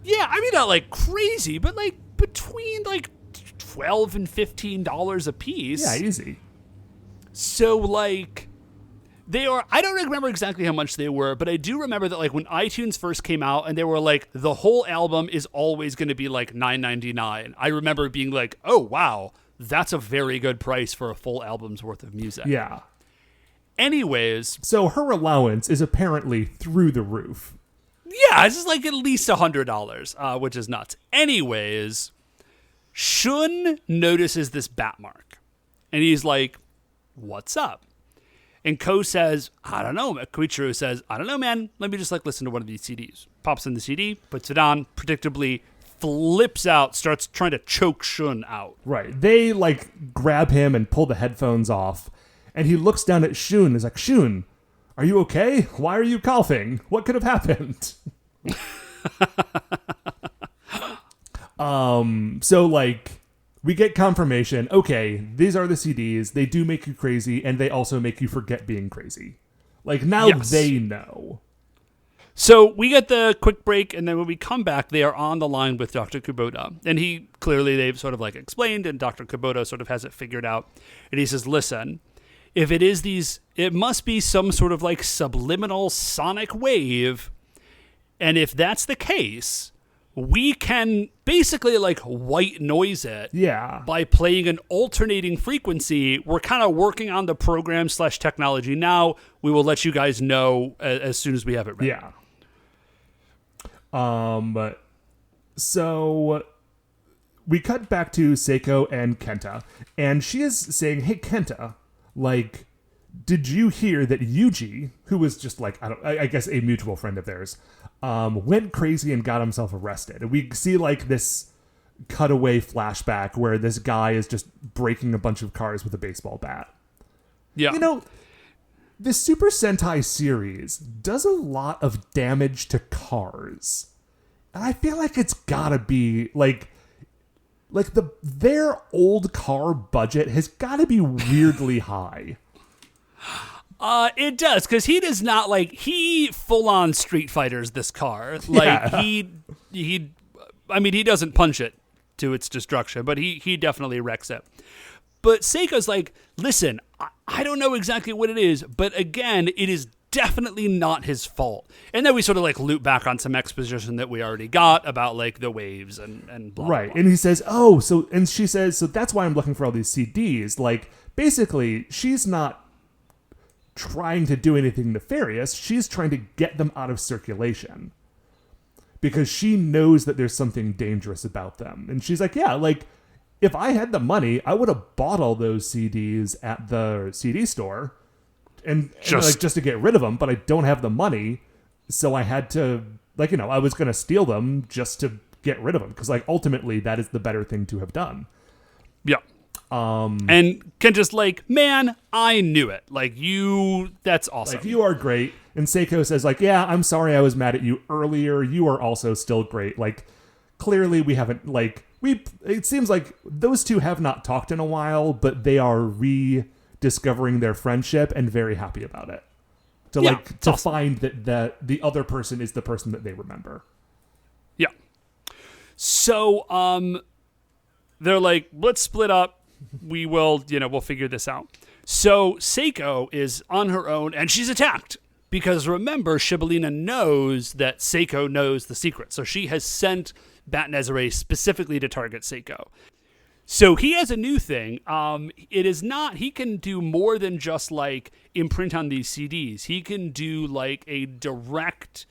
Yeah, I mean, not like crazy, but like between like $12 and $15 a piece. Yeah, easy. So like they are, I don't remember exactly how much they were, but I do remember that like when iTunes first came out and they were like, the whole album is always going to be like $9.99. I remember being like, oh wow, that's a very good price for a full album's worth of music. Yeah. Anyways, So her allowance is apparently through the roof. yeah, it's just like at least $100, which is nuts. Anyways, Shun notices this bat mark, and he's like, what's up? And Ko says, I don't know. Koichiro says, I don't know, man. Let me just listen to one of these CDs. Pops in the CD, puts it on, predictably flips out, starts trying to choke Shun out. Right. They grab him and pull the headphones off. And he looks down at Shun and is like, Shun, are you okay? Why are you coughing? What could have happened? So we get confirmation. Okay, these are the CDs. They do make you crazy, and they also make you forget being crazy. Now Yes. they know. So we get the quick break, and then when we come back, they are on the line with Dr. Kubota. And they've sort of explained, and Dr. Kubota sort of has it figured out. And he says, listen, if it is it must be some sort of subliminal sonic wave. And if that's the case, we can basically white noise it. Yeah. By playing an alternating frequency. We're kind of working on the program / technology now. We will let you guys know as soon as we have it ready. Yeah. So we cut back to Seiko and Kenta, and she is saying, hey, Kenta, did you hear that Yuji, who was just I guess a mutual friend of theirs, went crazy and got himself arrested? And we see this cutaway flashback where this guy is just breaking a bunch of cars with a baseball bat. Yeah. The Super Sentai series does a lot of damage to cars. And I feel it's gotta be their old car budget has gotta be weirdly high. It does, because he does not he full on Street Fighters this car. He doesn't punch it to its destruction, but he definitely wrecks it. But Seiko's listen, I don't know exactly what it is, but again, it is definitely not his fault. And then we sort of loop back on some exposition that we already got about the waves and blah, right. blah, blah. And he says, and she says, so that's why I'm looking for all these CDs. Basically, she's not trying to do anything nefarious. She's trying to get them out of circulation because she knows that there's something dangerous about them. And she's if I had the money, I would have bought all those CDs at the CD store and just to get rid of them, but I don't have the money, so I had to I was going to steal them just to get rid of them because ultimately that is the better thing to have done. Yeah. And Kenta's man, I knew it. That's awesome. You are great. And Seiko says yeah, I'm sorry I was mad at you earlier. You are also still great. Clearly we haven't it seems those two have not talked in a while, but they are rediscovering their friendship and very happy about it. To awesome. Find that the other person is the person that they remember. Yeah. So they're let's split up. We will, we'll figure this out. So Seiko is on her own and she's attacked because remember, Shibolena knows that Seiko knows the secret. So she has sent Bat Nezare specifically to target Seiko. So he has a new thing. It is not, he can do more than just imprint on these CDs. He can do a direct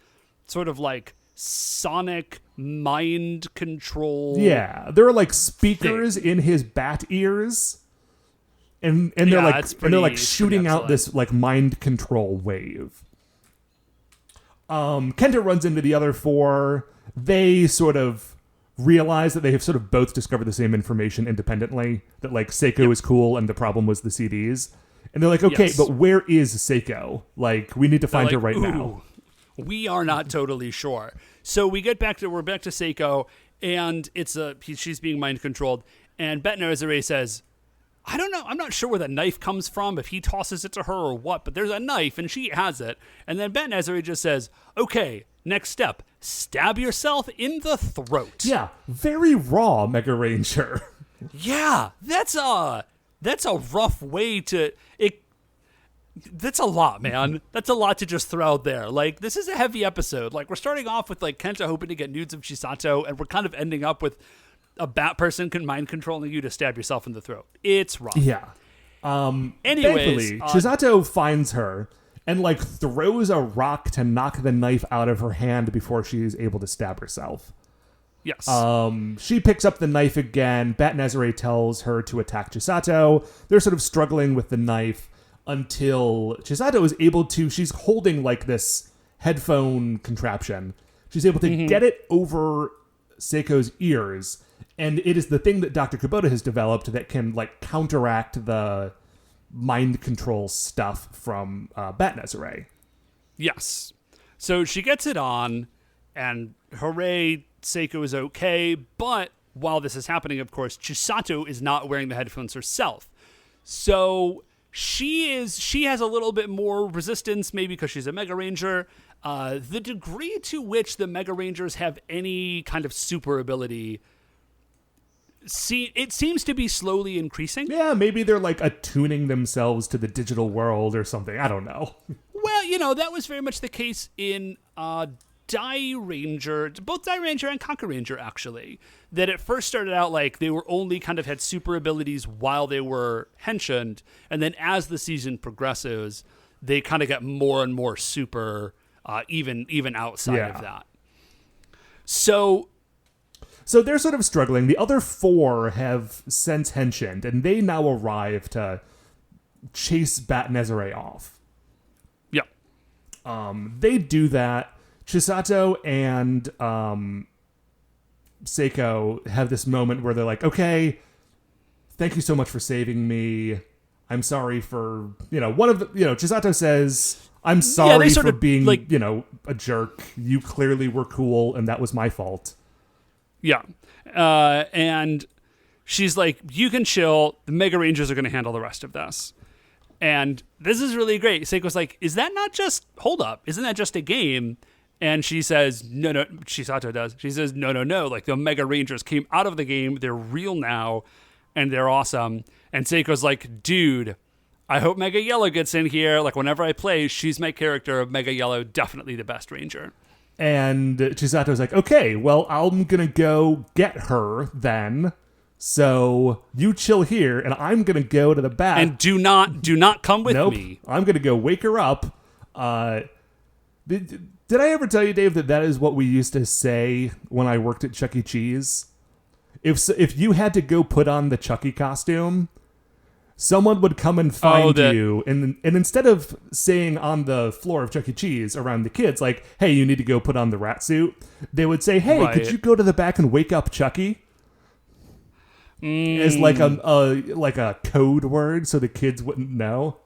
sort of sonic mind control. Yeah, there are speakers in his bat ears, and they're shooting out this mind control wave. Kenta runs into the other four. They sort of realize that they have sort of both discovered the same information independently. That Seiko is cool, and the problem was the CDs. And they're okay, yes. But where is Seiko? We need to find her right now. We are not totally sure. So we're back to Seiko, and she's being mind controlled. And Bet Nezare says, I don't know, I'm not sure where the knife comes from, if he tosses it to her or what, but there's a knife and she has it. And then Bet Nezare just says, okay, next step, stab yourself in the throat. Yeah, very raw, Megaranger. Yeah, that's a rough way to that's a lot, man. That's a lot to just throw out there. This is a heavy episode. We're starting off with Kenta hoping to get nudes of Chisato, and we're kind of ending up with a bat person mind controlling you to stab yourself in the throat. It's rough. Yeah. Anyways, thankfully, Chisato finds her and throws a rock to knock the knife out of her hand before she's able to stab herself. Yes. She picks up the knife again. Bat Nezare tells her to attack Chisato. They're sort of struggling with the knife. until Chisato is able to, she's holding like this headphone contraption. She's able to get it over Seiko's ears, and it is the thing that Dr. Kubota has developed that can like counteract the mind control stuff from Bat Nezare. Yes. So she gets it on, and hooray, Seiko is okay. But while this is happening, of course, Chisato is not wearing the headphones herself. So she has a little bit more resistance, maybe because she's a Mega Ranger. The degree to which the Mega Rangers have any kind of super ability, it seems to be slowly increasing. Yeah, maybe they're like attuning themselves to the digital world or something. I don't know. Well, that was very much the case in Dai Ranger, both Dai Ranger and Conquer Ranger, actually. That it first started out like they were only kind of had super abilities while they were henshined, and then as the season progresses, they kind of get more and more super, even outside of that. So they're sort of struggling. The other 4 have since henshined, and they now arrive to chase Bat Nezare off. Yep. They do that. Chisato and Seiko have this moment where they're like, okay, thank you so much for saving me. I'm sorry for, one of the, Chisato says, I'm sorry for being, like, a jerk. You clearly were cool, and that was my fault. Yeah. And she's like, you can chill. The Mega Rangers are going to handle the rest of this. And this is really great. Seiko's like, hold up. Isn't that just a game? And she says, no, Chisato does. She says, no. Like, the Mega Rangers came out of the game. They're real now, and they're awesome. And Seiko's like, dude, I hope Mega Yellow gets in here. Like, whenever I play, she's my character. Mega Yellow, definitely the best Ranger. And Chisato's like, okay, well, I'm going to go get her then. So you chill here, and I'm going to go to the back. And do not come with me. I'm going to go wake her up. Did I ever tell you, Dave, that is what we used to say when I worked at Chuck E. Cheese? If you had to go put on the Chucky costume, someone would come and find you, and instead of saying on the floor of Chuck E. Cheese around the kids, like, hey, you need to go put on the rat suit, they would say, hey, could you go to the back and wake up Chucky? As like a code word so the kids wouldn't know.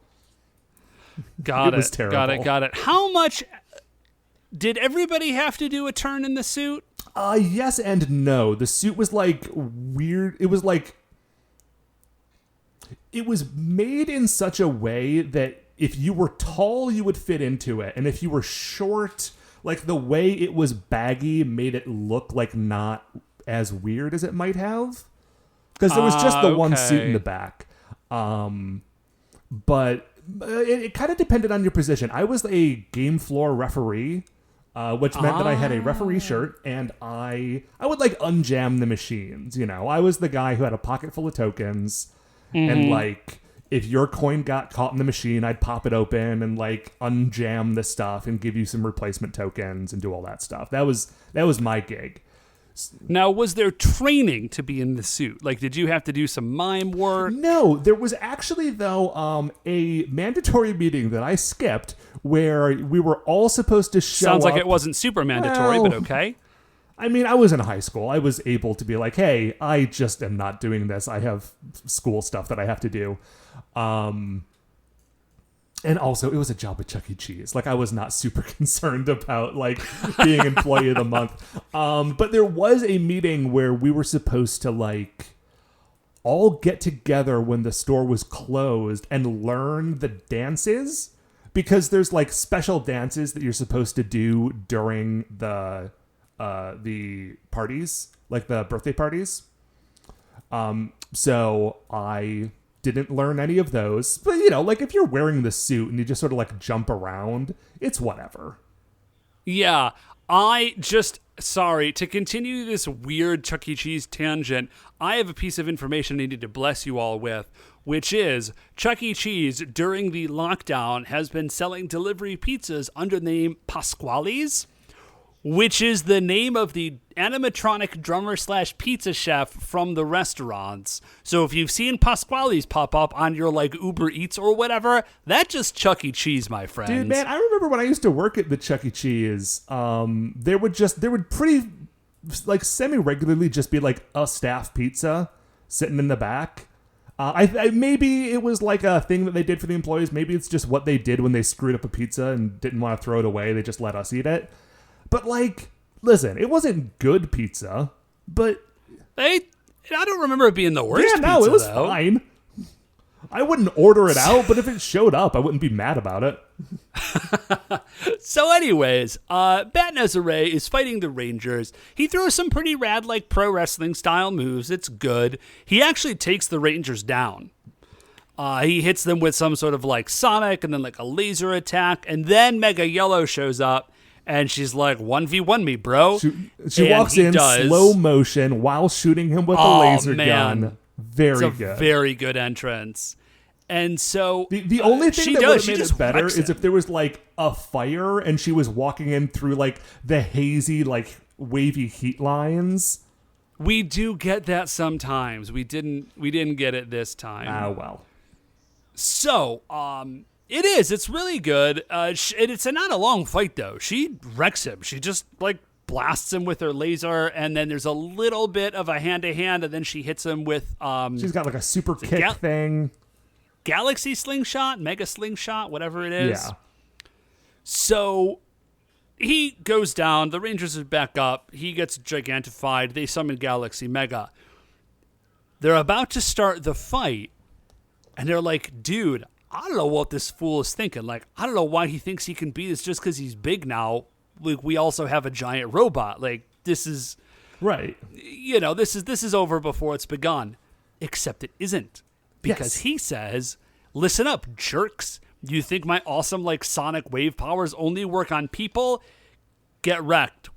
Got it. Was terrible. Got it. How much did everybody have to do a turn in the suit? Yes and no. The suit was like weird. It was like, it was made in such a way that if you were tall, you would fit into it. And if you were short, like the way it was baggy made it look like not as weird as it might have. Because there was just the one suit in the back. But it kind of depended on your position. I was a game floor referee, which meant that I had a referee shirt, and I would like unjam the machines. I was the guy who had a pocket full of tokens, and like if your coin got caught in the machine, I'd pop it open and like unjam the stuff and give you some replacement tokens and do all that stuff. That was my gig. Now, was there training to be in the suit? Like, did you have to do some mime work? No, there was actually, though, a mandatory meeting that I skipped where we were all supposed to show Sounds like up. it wasn't super mandatory, but okay. I mean, I was in high school. I was able to be like, hey, I just am not doing this. I have school stuff that I have to do. And also, it was a job at Chuck E. Cheese. Like, I was not super concerned about, like, being employee of the month. But there was a meeting where we were supposed to, like, all get together when the store was closed and learn the dances. Because there's, like, special dances that you're supposed to do during the parties, like the birthday parties. So I didn't learn any of those, but like if you're wearing the suit and you just sort of like jump around, it's whatever. Yeah, sorry, to continue this weird Chuck E. Cheese tangent, I have a piece of information I need to bless you all with, which is Chuck E. Cheese during the lockdown has been selling delivery pizzas under the name Pasquale's, which is the name of the animatronic drummer / pizza chef from the restaurants. So if you've seen Pasquale's pop up on your like Uber Eats or whatever, that's just Chuck E. Cheese, my friend. Dude, man, I remember when I used to work at the Chuck E. Cheese, there would pretty like semi-regularly just be like a staff pizza sitting in the back. I maybe it was like a thing that they did for the employees. Maybe it's just what they did when they screwed up a pizza and didn't want to throw it away. They just let us eat it. But, like, listen, it wasn't good pizza, but... I don't remember it being the worst pizza, no, it was though. fine. I wouldn't order it out, but if it showed up, I wouldn't be mad about it. So anyways, Bat Nezare is fighting the Rangers. He throws some pretty rad, like, pro wrestling style moves. It's good. He actually takes the Rangers down. He hits them with some sort of, like, sonic and then, like, a laser attack. And then Mega Yellow shows up. And she's like, 1v1 me, bro. She walks in slow motion while shooting him with a laser gun. Very good. Very good entrance. And so the only thing that would have made it better is him. if there was like a fire and she was walking in through like the hazy, like wavy heat lines. We do get that sometimes. We didn't get it this time. Ah, well. So, it's really good. It's not a long fight, though. She wrecks him. She just, like, blasts him with her laser, and then there's a little bit of a hand-to-hand, and then she hits him with... she's got, like, a super kick thing. Galaxy slingshot, mega slingshot, whatever it is. Yeah. So, he goes down. The Rangers are back up. He gets gigantified. They summon Galaxy Mega. They're about to start the fight, and they're like, dude... I don't know what this fool is thinking. Like, I don't know why he thinks he can beat us just because he's big now. Like, we also have a giant robot. Like, this is... Right. You know, this is over before it's begun. Except it isn't. Because he says, listen up, jerks. You think my awesome, like, sonic wave powers only work on people? Get wrecked.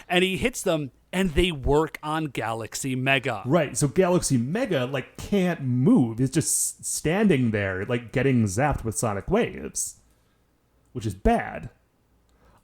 And he hits them, and they work on Galaxy Mega. Right, so Galaxy Mega, like, can't move. It's just standing there, like, getting zapped with sonic waves. Which is bad.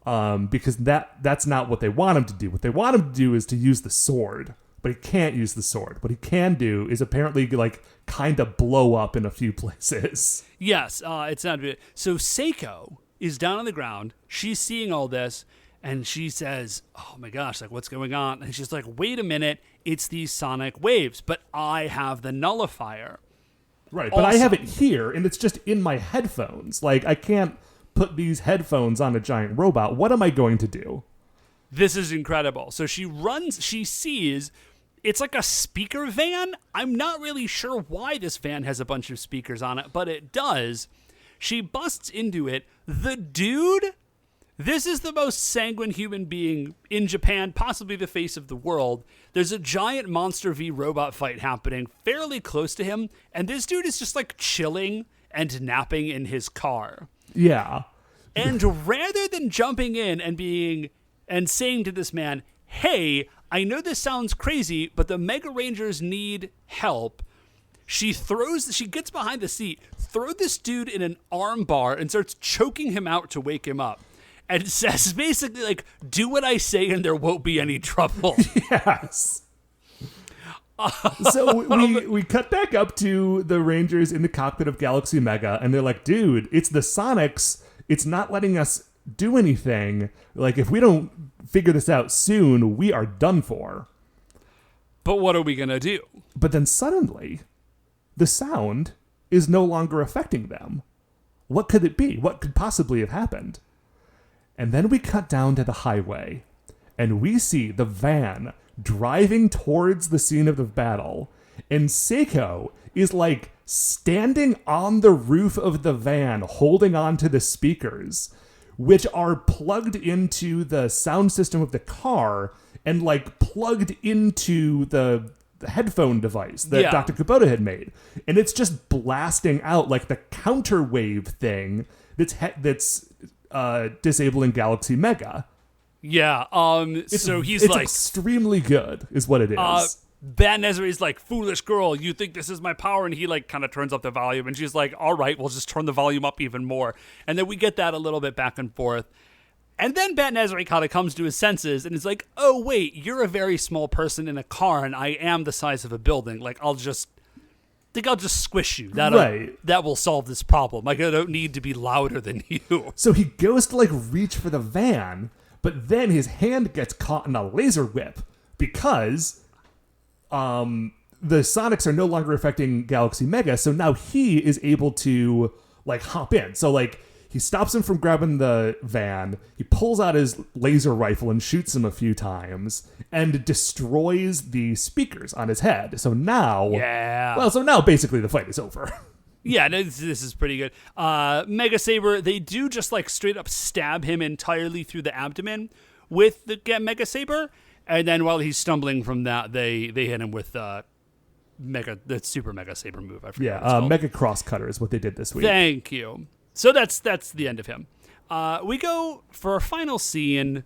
Because that's not what they want him to do. What they want him to do is to use the sword. But he can't use the sword. What he can do is apparently, like, kind of blow up in a few places. Yes, it's not good. So Seiko is down on the ground. She's seeing all this. And she says, oh my gosh, like what's going on? And she's like, wait a minute, it's these sonic waves, but I have the nullifier. Right, but I have it here, and it's just in my headphones. Like, I can't put these headphones on a giant robot. What am I going to do? This is incredible. So she sees, it's like a speaker van. I'm not really sure why this van has a bunch of speakers on it, but it does. She busts into it. The dude... This is the most sanguine human being in Japan, possibly the face of the world. There's a giant Monster v robot fight happening fairly close to him, and this dude is just like chilling and napping in his car. Yeah. And rather than jumping in and saying to this man, hey, I know this sounds crazy, but the Mega Rangers need help. She gets behind the seat, throws this dude in an arm bar and starts choking him out to wake him up. And says basically like, do what I say and there won't be any trouble. Yes. So we cut back up to the Rangers in the cockpit of Galaxy Mega, and they're like, dude, it's the Sonics. It's not letting us do anything. Like, if we don't figure this out soon, we are done for. But what are we going to do? But then suddenly, the sound is no longer affecting them. What could it be? What could possibly have happened? And then we cut down to the highway, and we see the van driving towards the scene of the battle, and Seiko is like standing on the roof of the van holding on to the speakers, which are plugged into the sound system of the car and like plugged into the headphone device that Dr. Kubota had made. And it's just blasting out like the counterwave thing that's disabling Galaxy Mega. Yeah, so he's it's like... extremely good, is what it is. Bat Nezari's like, foolish girl, you think this is my power? And he like kind of turns up the volume, and she's like, all right, we'll just turn the volume up even more. And then we get that a little bit back and forth. And then Bat Nazarite kind of comes to his senses and is like, oh, wait, you're a very small person in a car, and I am the size of a building. Like, I'll just squish you. That will solve this problem. Like, I don't need to be louder than you. So he goes to, like, reach for the van, but then his hand gets caught in a laser whip because the Sonics are no longer affecting Galaxy Mega, so now he is able to, like, hop in. So, like, he stops him from grabbing the van, he pulls out his laser rifle and shoots him a few times, and destroys the speakers on his head. So now... Yeah. Well, so now basically the fight is over. Yeah, this is pretty good. Mega Saber, they do just, like, straight up stab him entirely through the abdomen with the Mega Saber, and then while he's stumbling from that, they hit him with the Super Mega Saber move. I forget what it's called. Mega Cross Cutter is what they did this week. Thank you. So that's the end of him. We go for our final scene.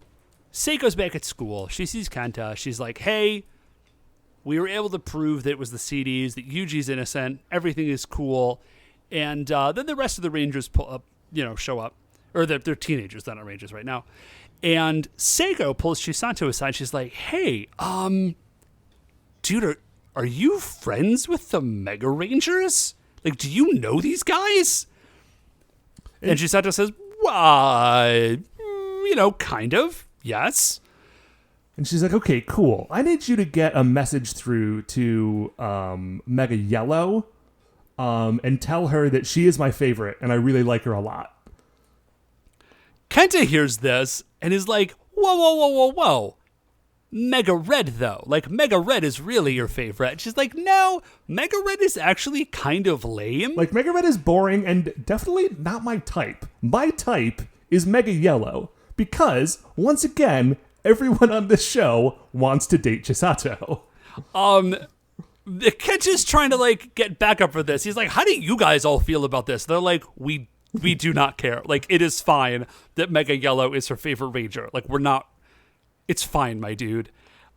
Seiko's back at school. She sees Kenta. She's like, hey, we were able to prove that it was the CDs, that Yuji's innocent, everything is cool. And then the rest of the Rangers show up. Or they're teenagers, they're not Rangers right now. And Seiko pulls Chisato aside. She's like, hey, dude, are you friends with the Mega Rangers? Like, do you know these guys? And Chisato says, kind of, yes. And she's like, okay, cool. I need you to get a message through to Mega Yellow and tell her that she is my favorite and I really like her a lot. Kenta hears this and is like, whoa. Mega Red, though. Like, Mega Red is really your favorite. And she's like, no, Mega Red is actually kind of lame. Like, Mega Red is boring and definitely not my type. My type is Mega Yellow because, once again, everyone on this show wants to date Chisato. Kenta's trying to, like, get back up for this. He's like, how do you guys all feel about this? They're like, we do not care. Like, it is fine that Mega Yellow is her favorite Ranger. Like, we're not... It's fine, my dude.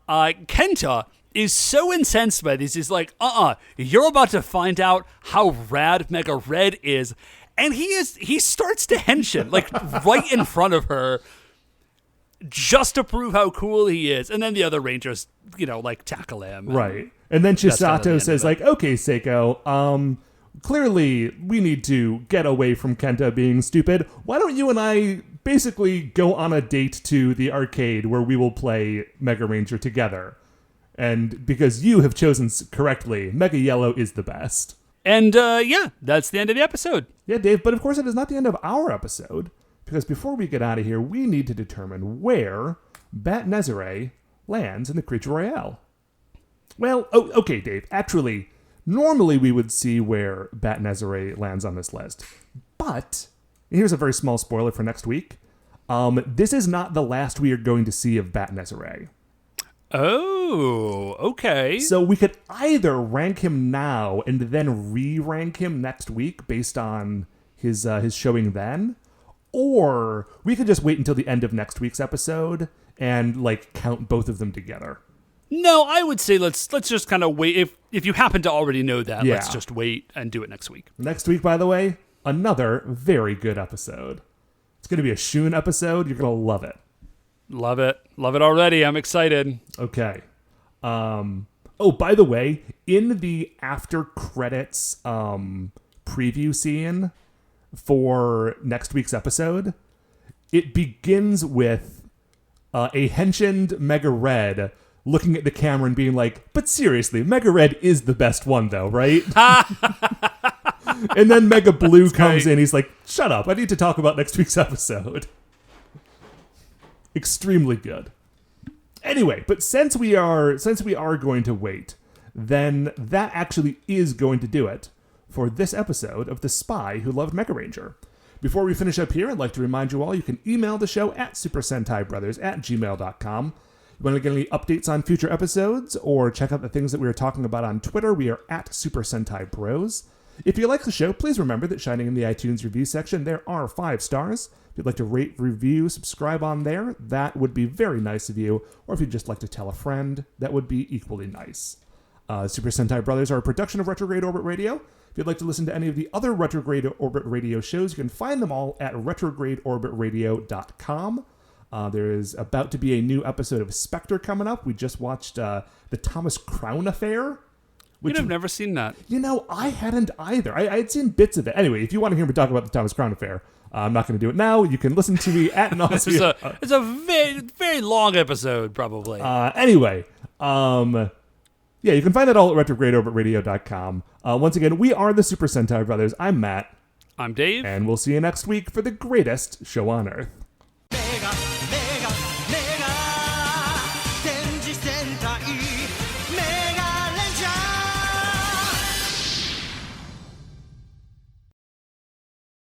Kenta is so incensed by this. He's like, you're about to find out how rad Mega Red is. And he starts to henshin, like, right in front of her, just to prove how cool he is. And then the other Rangers, like, tackle him. Right. And then Chisato says, like, okay, Seiko, clearly we need to get away from Kenta being stupid. Why don't you and I basically go on a date to the arcade where we will play Mega Ranger together? And because you have chosen correctly, Mega Yellow is the best. And that's the end of the episode. Yeah, Dave, but of course it is not the end of our episode, because before we get out of here, we need to determine where Bat Nezare lands in the Creature Royale. Well, okay, Dave, actually, normally we would see where Bat Nezare lands on this list, but here's a very small spoiler for next week. This is not the last we are going to see of Bat Nezare. Oh, okay. So we could either rank him now and then re-rank him next week based on his showing then, or we could just wait until the end of next week's episode and like count both of them together. No, I would say let's just kind of wait. If you happen to already know that, Yeah. Let's just wait and do it next week. Next week, by the way, another very good episode. It's going to be a Shun episode. You're going to love it. Love it already. I'm excited. Okay. By the way, in the after credits preview scene for next week's episode, it begins with a henshined Mega Red looking at the camera and being like, but seriously, Mega Red is the best one though, right? And then Mega Blue comes in. He's like, shut up. I need to talk about next week's episode. Extremely good. Anyway, but since we are going to wait, then that actually is going to do it for this episode of The Spy Who Loved Megaranger. Before we finish up here, I'd like to remind you all you can email the show at supersentaibrothers@gmail.com. You want to get any updates on future episodes or check out the things that we are talking about on Twitter, we are at Super Sentai Bros. If you like the show, please remember that shining in the iTunes review section, there are 5 stars. If you'd like to rate, review, subscribe on there, that would be very nice of you. Or if you'd just like to tell a friend, that would be equally nice. Super Sentai Brothers are a production of Retrograde Orbit Radio. If you'd like to listen to any of the other Retrograde Orbit Radio shows, you can find them all at retrogradeorbitradio.com. There is about to be a new episode of Spectre coming up. We just watched the Thomas Crown Affair. Which, I've never seen that. I hadn't either. I had seen bits of it. Anyway, if you want to hear me talk about the Thomas Crown Affair, I'm not going to do it now. You can listen to me at nausea. It's a very, very long episode, probably. Anyway, yeah, you can find that all at retrogradeorbitradio.com. Once again, we are the Super Sentai Brothers. I'm Matt. I'm Dave. And we'll see you next week for the greatest show on Earth. Mega, mega